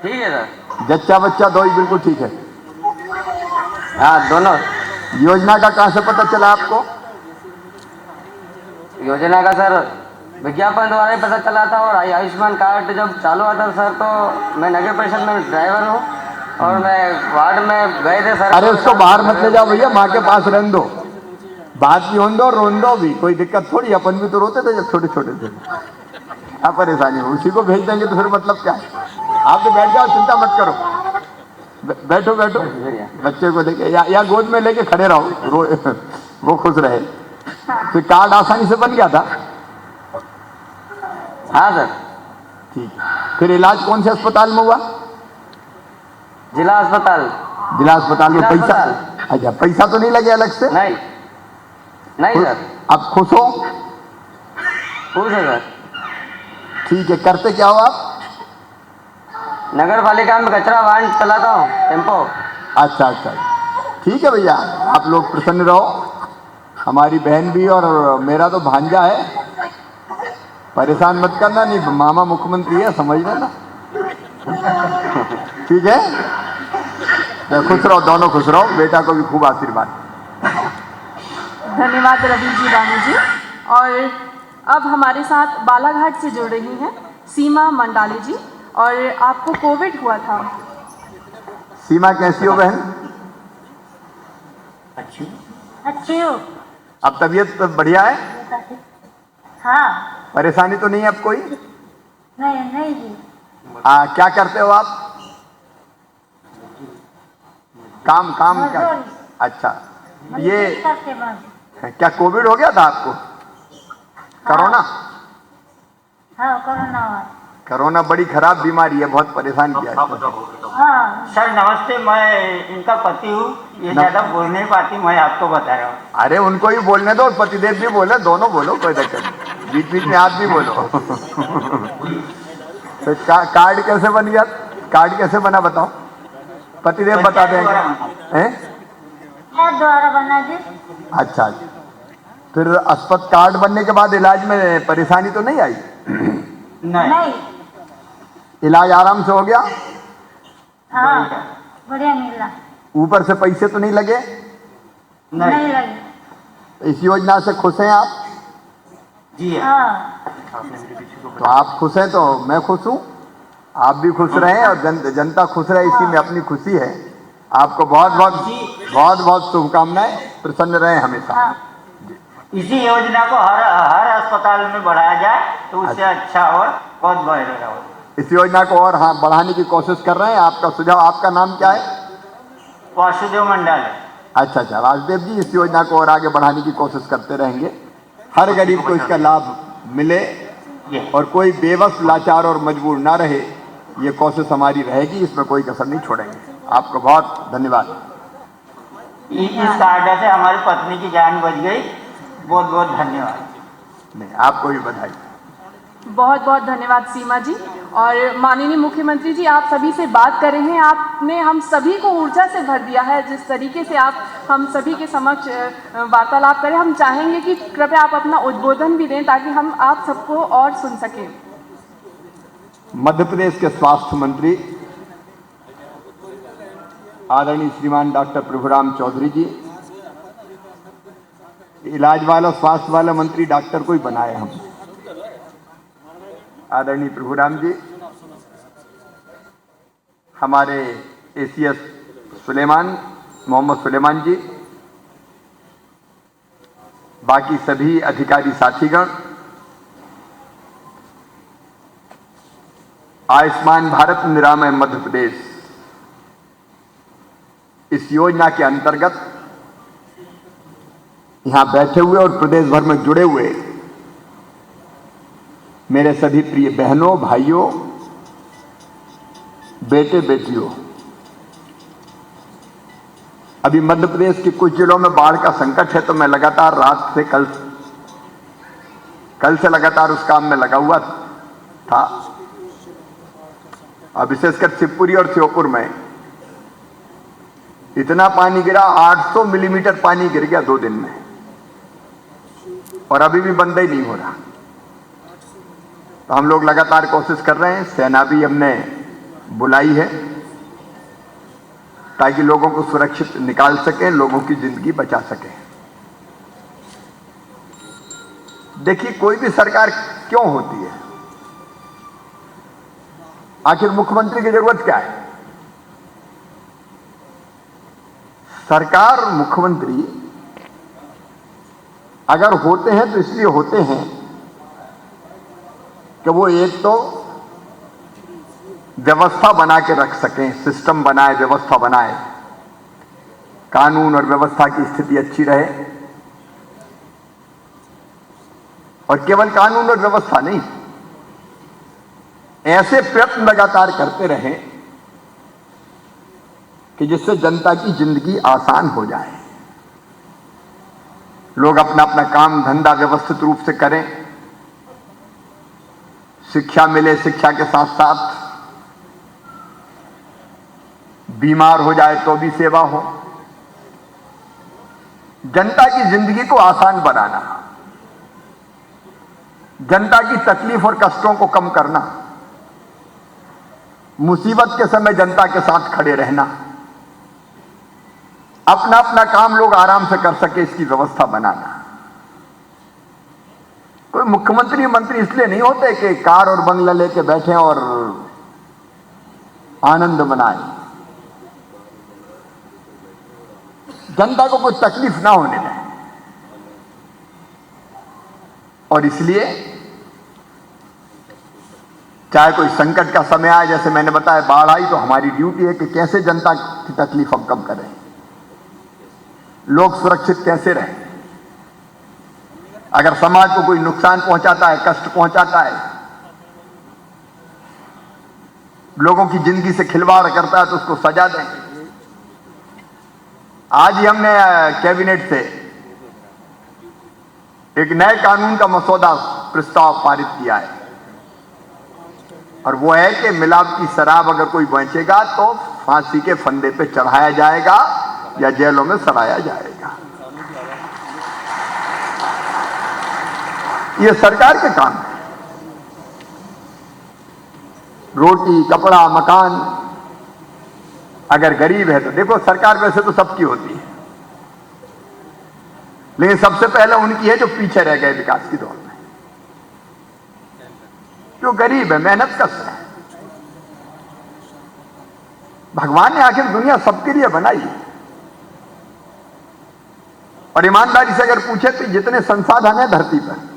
Speaker 11: ठीक है सर।
Speaker 7: जच्चा बच्चा दो ही बिल्कुल ठीक है?
Speaker 11: हाँ, दोनों।
Speaker 7: योजना का कहाँ से पता चला आपको?
Speaker 11: योजना का सर विज्ञापन द्वारा ही पता चला था, और आयुष्मान कार्ड जब चालू हुआ था सर, तो मैं नगर परिषद में ड्राइवर हूँ और मैं वार्ड में गए थे सर।
Speaker 7: अरे उसको बाहर मत ले जाओ भैया, माँ के पास रहने दो, बात भी होने दो, रोन दो भी, कोई दिक्कत थोड़ी। अपन भी तो रोते थे जब छोटे छोटे थे। क्या परेशानी हो? उसी को भेज देंगे तो फिर मतलब क्या है? आप तो बैठ जाओ, चिंता मत करो। बैठो बैठो, बच्चे को लेके या गोद में लेके खड़े रहो, वो खुश रहे। फिर कार्ड आसानी से बन गया था?
Speaker 11: हाँ सर।
Speaker 7: ठीक। फिर इलाज कौन से अस्पताल में हुआ?
Speaker 11: जिला अस्पताल।
Speaker 7: जिला अस्पताल में पैसा? अच्छा, पैसा तो नहीं लगे अलग से?
Speaker 11: नहीं नहीं सर।
Speaker 7: आप खुश हो?
Speaker 11: खुश है सर।
Speaker 7: ठीक है। करते क्या हो आप?
Speaker 11: नगर पालिका में कचरा वाहन चलाता हूँ, टेम्पो।
Speaker 7: अच्छा अच्छा, ठीक है भैया, आप लोग प्रसन्न रहो। हमारी बहन भी और मेरा तो भांजा है, परेशान मत करना। नहीं, मामा मुख्यमंत्री है, समझ लेना। ठीक है। तो खुश रहो, दोनों खुश रहो, बेटा को भी खूब आशीर्वाद।
Speaker 3: धन्यवाद रवि जी, रानू जी। और अब हमारे साथ बालाघाट से जुड़ रही हैं सीमा मंडाले जी, और आपको कोविड हुआ था।
Speaker 7: सीमा कैसी हो बहन?
Speaker 9: अच्छी हो।
Speaker 7: अब तबीयत तो बढ़िया है?
Speaker 9: हाँ।
Speaker 7: परेशानी तो नहीं है अब कोई?
Speaker 9: नहीं जी।
Speaker 7: क्या करते हो आप? काम क्या? अच्छा, ये
Speaker 9: करते बस।
Speaker 7: क्या कोविड हो गया था आपको? कोरोना?
Speaker 9: हाँ, कोरोना।
Speaker 7: कोरोना बड़ी खराब बीमारी है, बहुत परेशान किया है।
Speaker 9: हाँ
Speaker 11: सर नमस्ते, मैं इनका पति हूँ, ये ज़्यादा बोल नहीं पाती, मैं आपको बता रहा हूँ।
Speaker 7: अरे उनको ही बोलने दो, पतिदेव भी बोले, दोनों बोलो, कोई दिक्कत नहीं, बीच बीच में आप भी बोलो। तो कार्ड कैसे बन गया? कार्ड कैसे बना बताओ, पतिदेव बता देंगे। हैं?
Speaker 9: द्वारा बना दे।
Speaker 7: अच्छा, फिर अस्पताल कार्ड बनने के बाद इलाज में परेशानी तो नहीं आई?
Speaker 9: नहीं।
Speaker 7: इलाज आराम से हो गया?
Speaker 9: हाँ, बढ़िया मिला।
Speaker 7: ऊपर से पैसे तो नहीं लगे?
Speaker 9: नहीं लगे।
Speaker 7: इस योजना से खुश हैं आप?
Speaker 11: जी
Speaker 9: हाँ।
Speaker 7: तो आप खुश हैं तो मैं खुश हूँ, आप भी खुश रहें और जनता खुश रहे, इसी में अपनी खुशी है। आपको बहुत बहुत शुभकामनाएं, प्रसन्न रहें हमेशा।
Speaker 11: इसी योजना को हर अस्पताल में बढ़ाया जाए तो उससे अच्छा और बहुत बढ़ेगा।
Speaker 7: इस योजना को और बढ़ाने की कोशिश कर रहे हैं। आपका सुझाव, आपका नाम क्या है?
Speaker 11: वासुदेव मंडल।
Speaker 7: अच्छा, वासुदेव जी, इस योजना को और आगे बढ़ाने की कोशिश करते रहेंगे, हर गरीब को इसका लाभ मिले और कोई बेबस, लाचार और मजबूर ना रहे, ये कोशिश हमारी रहेगी, इसमें कोई कसर नहीं छोड़ेंगे। आपको बहुत धन्यवाद।
Speaker 11: इस कार्ड से हमारी पत्नी की जान बच गई, बहुत बहुत धन्यवाद।
Speaker 7: नहीं, आपको भी बधाई।
Speaker 3: बहुत बहुत धन्यवाद सीमा जी। और माननीय मुख्यमंत्री जी, आप सभी से बात कर रहे हैं, आपने हम सभी को ऊर्जा से भर दिया है। जिस तरीके से आप हम सभी के समक्ष वार्तालाप करें, हम चाहेंगे कि कृपया आप अपना उद्बोधन भी दें ताकि हम आप सबको और सुन सकें।
Speaker 7: मध्य प्रदेश के स्वास्थ्य मंत्री आदरणीय श्रीमान डॉक्टर प्रभुराम चौधरी जी, इलाज वाला, स्वास्थ्य वाला मंत्री डॉक्टर को ही बनाए हम, आदरणीय प्रभुराम जी, हमारे ACS सुलेमान, मोहम्मद सुलेमान जी, बाकी सभी अधिकारी साथीगण, आयुष्मान भारत निरामय मध्य प्रदेश, इस योजना के अंतर्गत यहां बैठे हुए और प्रदेश भर में जुड़े हुए मेरे सभी प्रिय बहनों, भाइयों, बेटे बेटियों, अभी मध्य प्रदेश के कुछ जिलों में बाढ़ का संकट है, तो मैं लगातार रात से कल से लगातार उस काम में लगा हुआ था। और विशेषकर शिवपुरी और श्योपुर में इतना पानी गिरा, 800 मिलीमीटर पानी गिर गया 2 दिन में, और अभी भी बंद ही नहीं हो रहा। तो हम लोग लगातार कोशिश कर रहे हैं, सेना भी हमने बुलाई है ताकि लोगों को सुरक्षित निकाल सकें, लोगों की जिंदगी बचा सकें। देखिए, कोई भी सरकार क्यों होती है, आखिर मुख्यमंत्री की जरूरत क्या है? सरकार, मुख्यमंत्री अगर होते हैं तो इसलिए होते हैं कि वो एक तो व्यवस्था बना के रख सकें, सिस्टम बनाए, व्यवस्था बनाए, कानून और व्यवस्था की स्थिति अच्छी रहे, और केवल कानून और व्यवस्था नहीं, ऐसे प्रयत्न लगातार करते रहें कि जिससे जनता की जिंदगी आसान हो जाए, लोग अपना अपना काम धंधा व्यवस्थित रूप से करें, शिक्षा मिले, शिक्षा के साथ साथ बीमार हो जाए तो भी सेवा हो, जनता की जिंदगी को आसान बनाना, जनता की तकलीफ और कष्टों को कम करना, मुसीबत के समय जनता के साथ खड़े रहना, अपना अपना काम लोग आराम से कर सके इसकी व्यवस्था बनाना। कोई मुख्यमंत्री मंत्री इसलिए नहीं होते कि कार और बंगला लेके बैठे और आनंद मनाए, जनता को कोई तकलीफ ना होने दें। और इसलिए चाहे कोई संकट का समय आए, जैसे मैंने बताया बाढ़ आई, तो हमारी ड्यूटी है कि कैसे जनता की तकलीफ हम कम करें, लोग सुरक्षित कैसे रहें। अगर समाज को कोई नुकसान पहुंचाता है, कष्ट पहुंचाता है, लोगों की जिंदगी से खिलवाड़ करता है, तो उसको सजा दें। आज ही हमने कैबिनेट से एक नए कानून का मसौदा प्रस्ताव पारित किया है, और वो है कि मिलावटी शराब अगर कोई बेचेगा तो फांसी के फंदे पे चढ़ाया जाएगा या जेलों में सड़ाया जाएगा। ये सरकार के काम है। रोटी, कपड़ा, मकान, अगर गरीब है तो देखो, सरकार वैसे तो सबकी होती है, लेकिन सबसे पहले उनकी है जो पीछे रह गए विकास की दौड़ में, जो गरीब है, मेहनत कश है। भगवान ने आखिर दुनिया सबके लिए बनाई है, और ईमानदारी से अगर पूछे तो जितने संसाधन है धरती पर,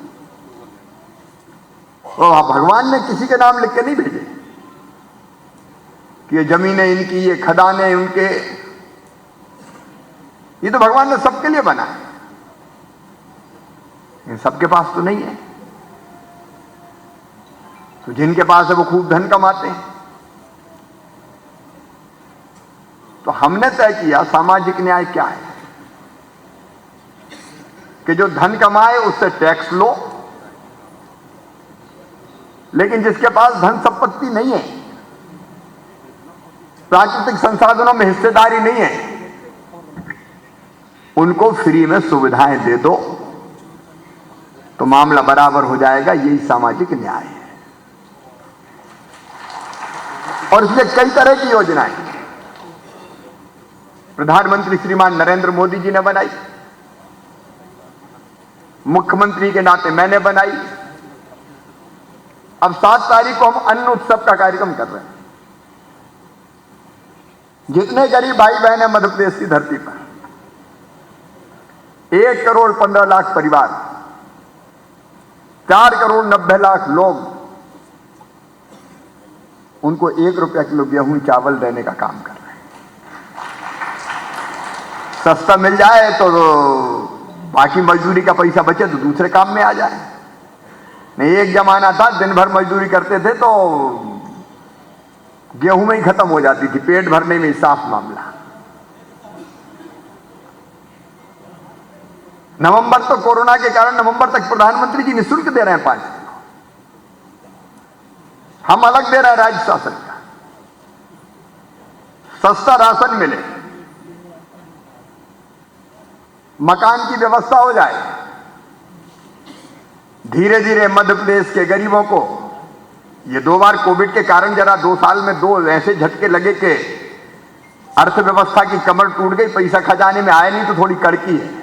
Speaker 7: तो भगवान ने किसी के नाम लिख के नहीं भेजे कि ये जमीनें इनकी, ये खदानें उनके। ये तो भगवान ने सबके लिए बनाया, इन सबके पास तो नहीं है। तो जिनके पास है वो खूब धन कमाते हैं। तो हमने तय किया सामाजिक न्याय क्या है, कि जो धन कमाए उससे टैक्स लो, लेकिन जिसके पास धन संपत्ति नहीं है, प्राकृतिक संसाधनों में हिस्सेदारी नहीं है, उनको फ्री में सुविधाएं दे दो, तो मामला बराबर हो जाएगा। यही सामाजिक न्याय है। और इसलिए कई तरह की योजनाएं प्रधानमंत्री श्रीमान नरेंद्र मोदी जी ने बनाई, मुख्यमंत्री के नाते मैंने बनाई। अब 7 तारीख को हम अन्न उत्सव का कार्यक्रम कर रहे हैं। जितने गरीब भाई बहन है मध्य प्रदेश की धरती पर, 1 करोड़ 15 लाख परिवार, 4 करोड़ 90 लाख लोग, उनको 1 रुपया किलो गेहूं चावल देने का काम कर रहे हैं। सस्ता मिल जाए तो बाकी मजदूरी का पैसा बचे तो दूसरे काम में आ जाए। नहीं, एक जमाना था दिन भर मजदूरी करते थे तो गेहूं में ही खत्म हो जाती थी, पेट भरने में साफ मामला। नवंबर तो कोरोना के कारण नवंबर तक प्रधानमंत्री जी निःशुल्क दे रहे हैं 5 किलो, हम अलग दे रहे हैं राज्य शासन का। सस्ता राशन मिले, मकान की व्यवस्था हो जाए, धीरे धीरे मध्य प्रदेश के गरीबों को, ये 2 बार कोविड के कारण जरा 2 साल में 2 ऐसे झटके लगे कि अर्थव्यवस्था की कमर टूट गई, पैसा खजाने में आया नहीं तो थोड़ी कड़की है।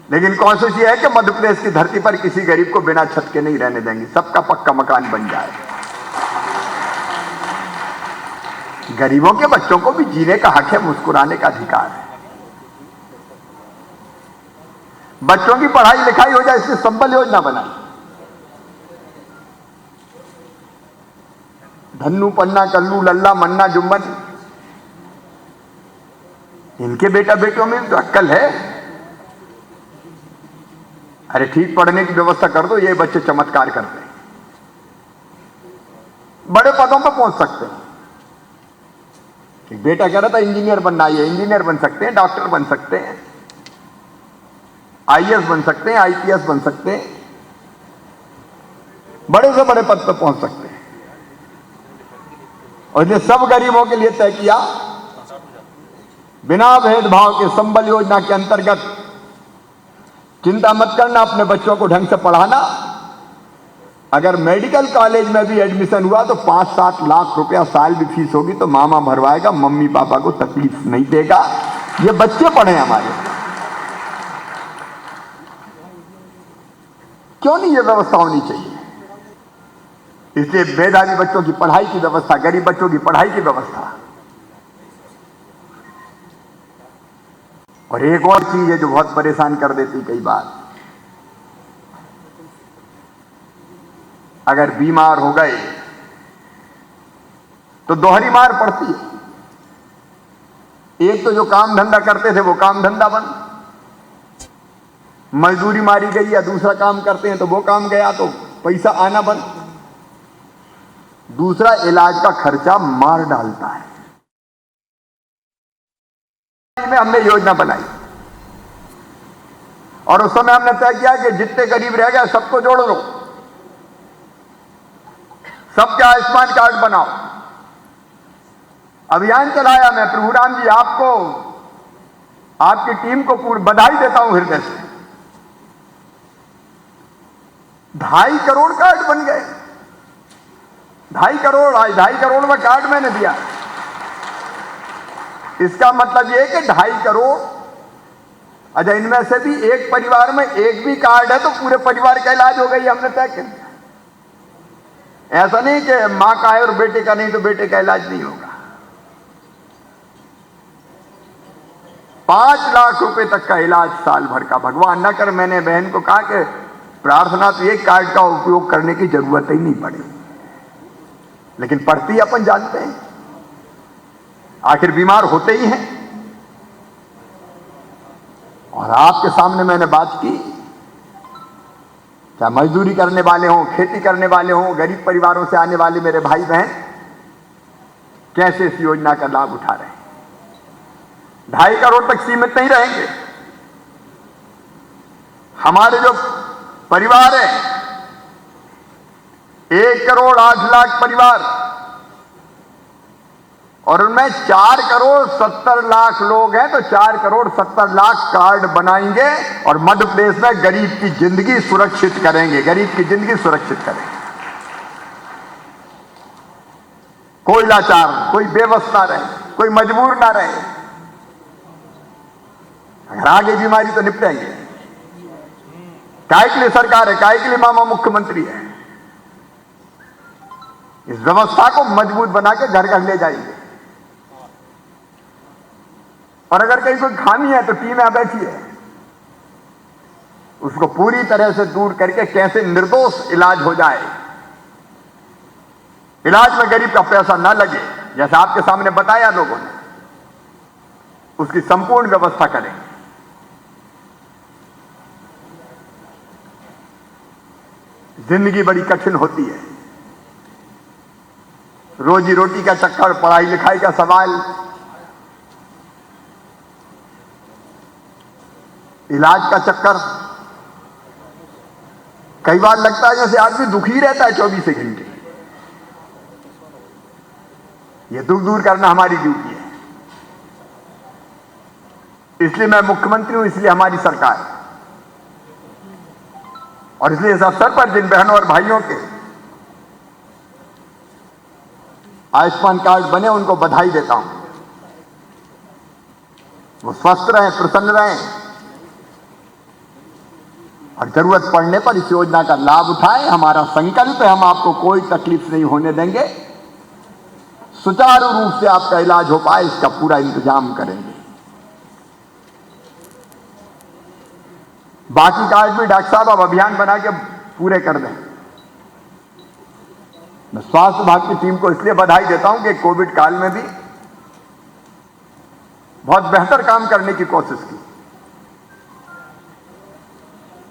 Speaker 7: लेकिन कोशिश ये है कि मध्य प्रदेश की धरती पर किसी गरीब को बिना छत के नहीं रहने देंगे, सबका पक्का मकान बन जाए। गरीबों के बच्चों को भी जीने का हक है, मुस्कुराने का अधिकार है। बच्चों की पढ़ाई लिखाई हो जाए, इसलिए संबल योजना बनाई। धन्नू पन्ना कल्लू लल्ला मन्ना जुम्मन, इनके बेटा बेटियों में तो अक्ल है। अरे ठीक पढ़ने की व्यवस्था कर दो, ये बच्चे चमत्कार करते हैं, बड़े पदों पर पहुंच सकते हैं। एक बेटा कह रहा था इंजीनियर बनना, ये इंजीनियर बन सकते हैं, डॉक्टर बन सकते हैं, आईएएस बन सकते हैं, आईपीएस बन सकते हैं, बड़े से बड़े पद पर पहुंच सकते हैं। और ये सब गरीबों के लिए तय किया, बिना भेदभाव के संबल योजना के अंतर्गत चिंता मत करना, अपने बच्चों को ढंग से पढ़ाना, अगर मेडिकल कॉलेज में भी एडमिशन हुआ तो 5-7 लाख रुपया साल भी फीस होगी तो मामा भरवाएगा, मम्मी पापा को तकलीफ नहीं देगा। ये बच्चे पढ़े हमारे, क्यों नहीं ये व्यवस्था होनी चाहिए? इसलिए मेधावी बच्चों की पढ़ाई की व्यवस्था, गरीब बच्चों की पढ़ाई की व्यवस्था। और एक और चीज है जो बहुत परेशान कर देती कई बार, अगर बीमार हो गए तो दोहरी मार पड़ती है। एक तो जो काम धंधा करते थे वो काम धंधा बंद, मजदूरी मारी गई, या दूसरा काम करते हैं तो वो काम गया तो पैसा आना बंद, दूसरा इलाज का खर्चा मार डालता है। में हमने योजना बनाई और उस समय हमने तय किया कि जितने गरीब रह गए सबको जोड़ दो, सबके आयुष्मान कार्ड बनाओ। अभियान चलाया मैं। प्रभुराम जी, आपको, आपकी टीम को पूरी बधाई देता हूं हृदय से। 2.5 करोड़ कार्ड बन गए। 2.5 करोड़, आज 2.5 करोड़ में कार्ड मैंने दिया। इसका मतलब यह है कि 2.5 करोड़, अच्छा इनमें से भी एक परिवार में एक भी कार्ड है तो पूरे परिवार का इलाज हो गई, हमने तय कर दिया। ऐसा नहीं कि मां का है और बेटे का नहीं तो बेटे का इलाज नहीं होगा। 5 लाख रुपए तक का इलाज साल भर का। भगवान न कर, मैंने बहन को कहा कि प्रार्थना तो एक कार्ड का उपयोग करने की जरूरत ही नहीं पड़े, लेकिन पड़ती अपन जानते हैं, आखिर बीमार होते ही हैं। और आपके सामने मैंने बात की, चाहे मजदूरी करने वाले हों, खेती करने वाले हों, गरीब परिवारों से आने वाले मेरे भाई बहन कैसे इस योजना का लाभ उठा रहे हैं। 2.5 करोड़ तक सीमित नहीं रहेंगे। हमारे जो परिवार है, 1 करोड़ 8 लाख परिवार, और उनमें 4 करोड़ 70 लाख लोग हैं, तो 4 करोड़ 70 लाख कार्ड बनाएंगे और मध्य प्रदेश में गरीब की जिंदगी सुरक्षित करेंगे। गरीब की जिंदगी सुरक्षित करेंगे। कोई लाचार, कोई बेबस ना रहे, कोई मजबूर ना रहे। अगर आगे बीमारी तो निपटेंगे। काय के लिए सरकार है, काय के लिए मामा मुख्यमंत्री है। इस व्यवस्था को मजबूत बना के घर घर ले जाएंगे। और अगर कहीं कोई खामी है तो टीम यहां बैठी है, उसको पूरी तरह से दूर करके कैसे निर्दोष इलाज हो जाए, इलाज में गरीब का पैसा ना लगे, जैसा आपके सामने बताया लोगों ने, उसकी संपूर्ण व्यवस्था करें। जिंदगी बड़ी कठिन होती है, रोजी रोटी का चक्कर, पढ़ाई लिखाई का सवाल, इलाज का चक्कर। कई बार लगता है जैसे आदमी दुखी रहता है 24 घंटे। ये दुख दूर करना हमारी ड्यूटी है। इसलिए मैं मुख्यमंत्री हूं, इसलिए हमारी सरकार, और इसलिए इस अवसर पर जिन बहनों और भाइयों के आयुष्मान कार्ड बने उनको बधाई देता हूं। वो स्वस्थ रहें, प्रसन्न रहें और जरूरत पड़ने पर इस योजना का लाभ उठाएं। हमारा संकल्प है, हम आपको कोई तकलीफ नहीं होने देंगे। सुचारू रूप से आपका इलाज हो पाए, इसका पूरा इंतजाम करेंगे। बाकी कार्ड भी डॉक्टर साहब अब अभियान बना के पूरे कर दें। मैं स्वास्थ्य विभाग की टीम को इसलिए बधाई देता हूं कि कोविड काल में भी बहुत बेहतर काम करने की कोशिश की।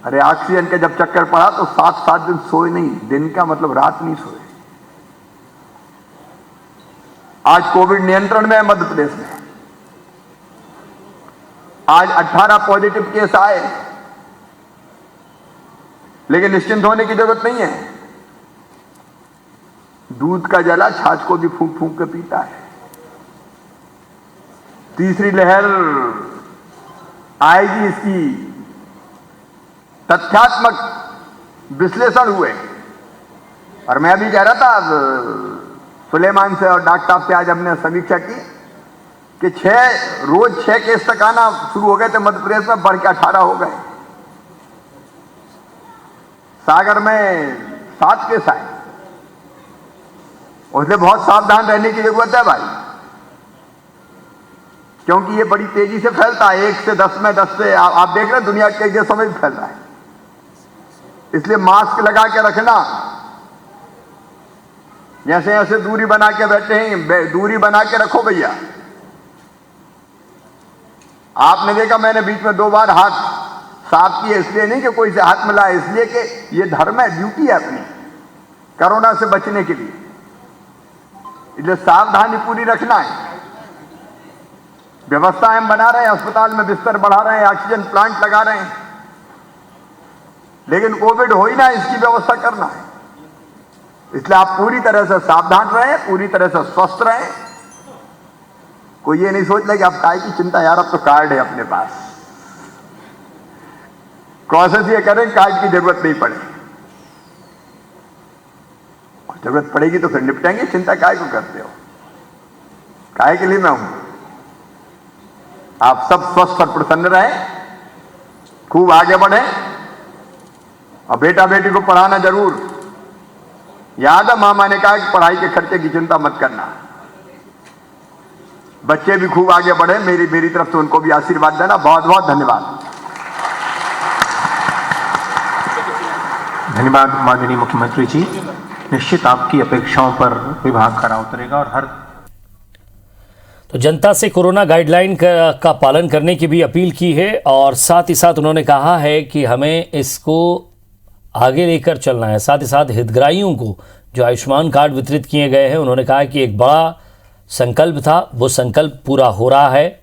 Speaker 7: अरे ऑक्सीजन के जब चक्कर पड़ा तो 7-7 दिन सोए नहीं, दिन का मतलब रात नहीं सोए। आज कोविड नियंत्रण में है मध्य प्रदेश में। आज 18 पॉजिटिव केस आए, लेकिन निश्चिंत होने की जरूरत नहीं है। दूध का जला छाछ को भी फूंक फूंक के पीता है। तीसरी लहर आएगी, इसकी तथ्यात्मक विश्लेषण हुए और मैं अभी कह रहा था सुलेमान से और डॉक्टर साहब से आज हमने समीक्षा की कि रोज 6 केस तक आना शुरू हो गए थे मध्य प्रदेश में, बढ़ के 18 हो गए। सागर में 7 केस आए। उसलिए बहुत सावधान रहने की जरूरत है भाई, क्योंकि ये बड़ी तेजी से फैलता है। 1 से 10 में 10 से आप देख रहे हैं दुनिया के कई देशों में भी फैल रहा है। इसलिए मास्क लगा के रखना, जैसे ऐसे दूरी बना के बैठे हैं, दूरी बना के रखो भैया। आपने देखा मैंने बीच में 2 बार हाथ साफ किए, इसलिए नहीं कि कोई से हाथ मिलाया, इसलिए कि ये धर्म है, ड्यूटी है अपनी कोरोना से बचने के लिए। इसलिए सावधानी पूरी रखना है। व्यवस्था हम बना रहे हैं, अस्पताल में बिस्तर बढ़ा रहे हैं, ऑक्सीजन प्लांट लगा रहे हैं, लेकिन कोविड हो ही ना, इसकी व्यवस्था करना है। इसलिए आप पूरी तरह से सावधान रहें, पूरी तरह से स्वस्थ रहें। कोई ये नहीं सोच ले कि अब काय की चिंता यार, अब तो कार्ड है अपने पास। कोशिश ये करें कार्ड की जरूरत नहीं पड़े, और जरूरत पड़ेगी तो फिर निपटेंगे। चिंता काय को करते हो, काय के लिए मैं हूं। आप सब स्वस्थ और प्रसन्न रहें, खूब आगे बढ़ें, और बेटा बेटी को पढ़ाना जरूर। याद है मामा ने कहा कि पढ़ाई के खर्चे की चिंता मत करना। बच्चे भी खूब आगे बढ़े, मेरी तरफ से उनको भी आशीर्वाद देना। बहुत बहुत धन्यवाद।
Speaker 2: धन्यवाद माननीय मुख्यमंत्री जी। निश्चित आपकी अपेक्षाओं पर विभाग खरा उतरेगा और हर
Speaker 12: तो जनता से कोरोना गाइडलाइन का पालन करने की भी अपील की है, और साथ ही साथ उन्होंने कहा है कि हमें इसको आगे लेकर चलना है। साथ ही साथ हितग्राहियों को जो आयुष्मान कार्ड वितरित किए गए हैं, उन्होंने कहा कि एक बड़ा संकल्प था, वो संकल्प पूरा हो रहा है।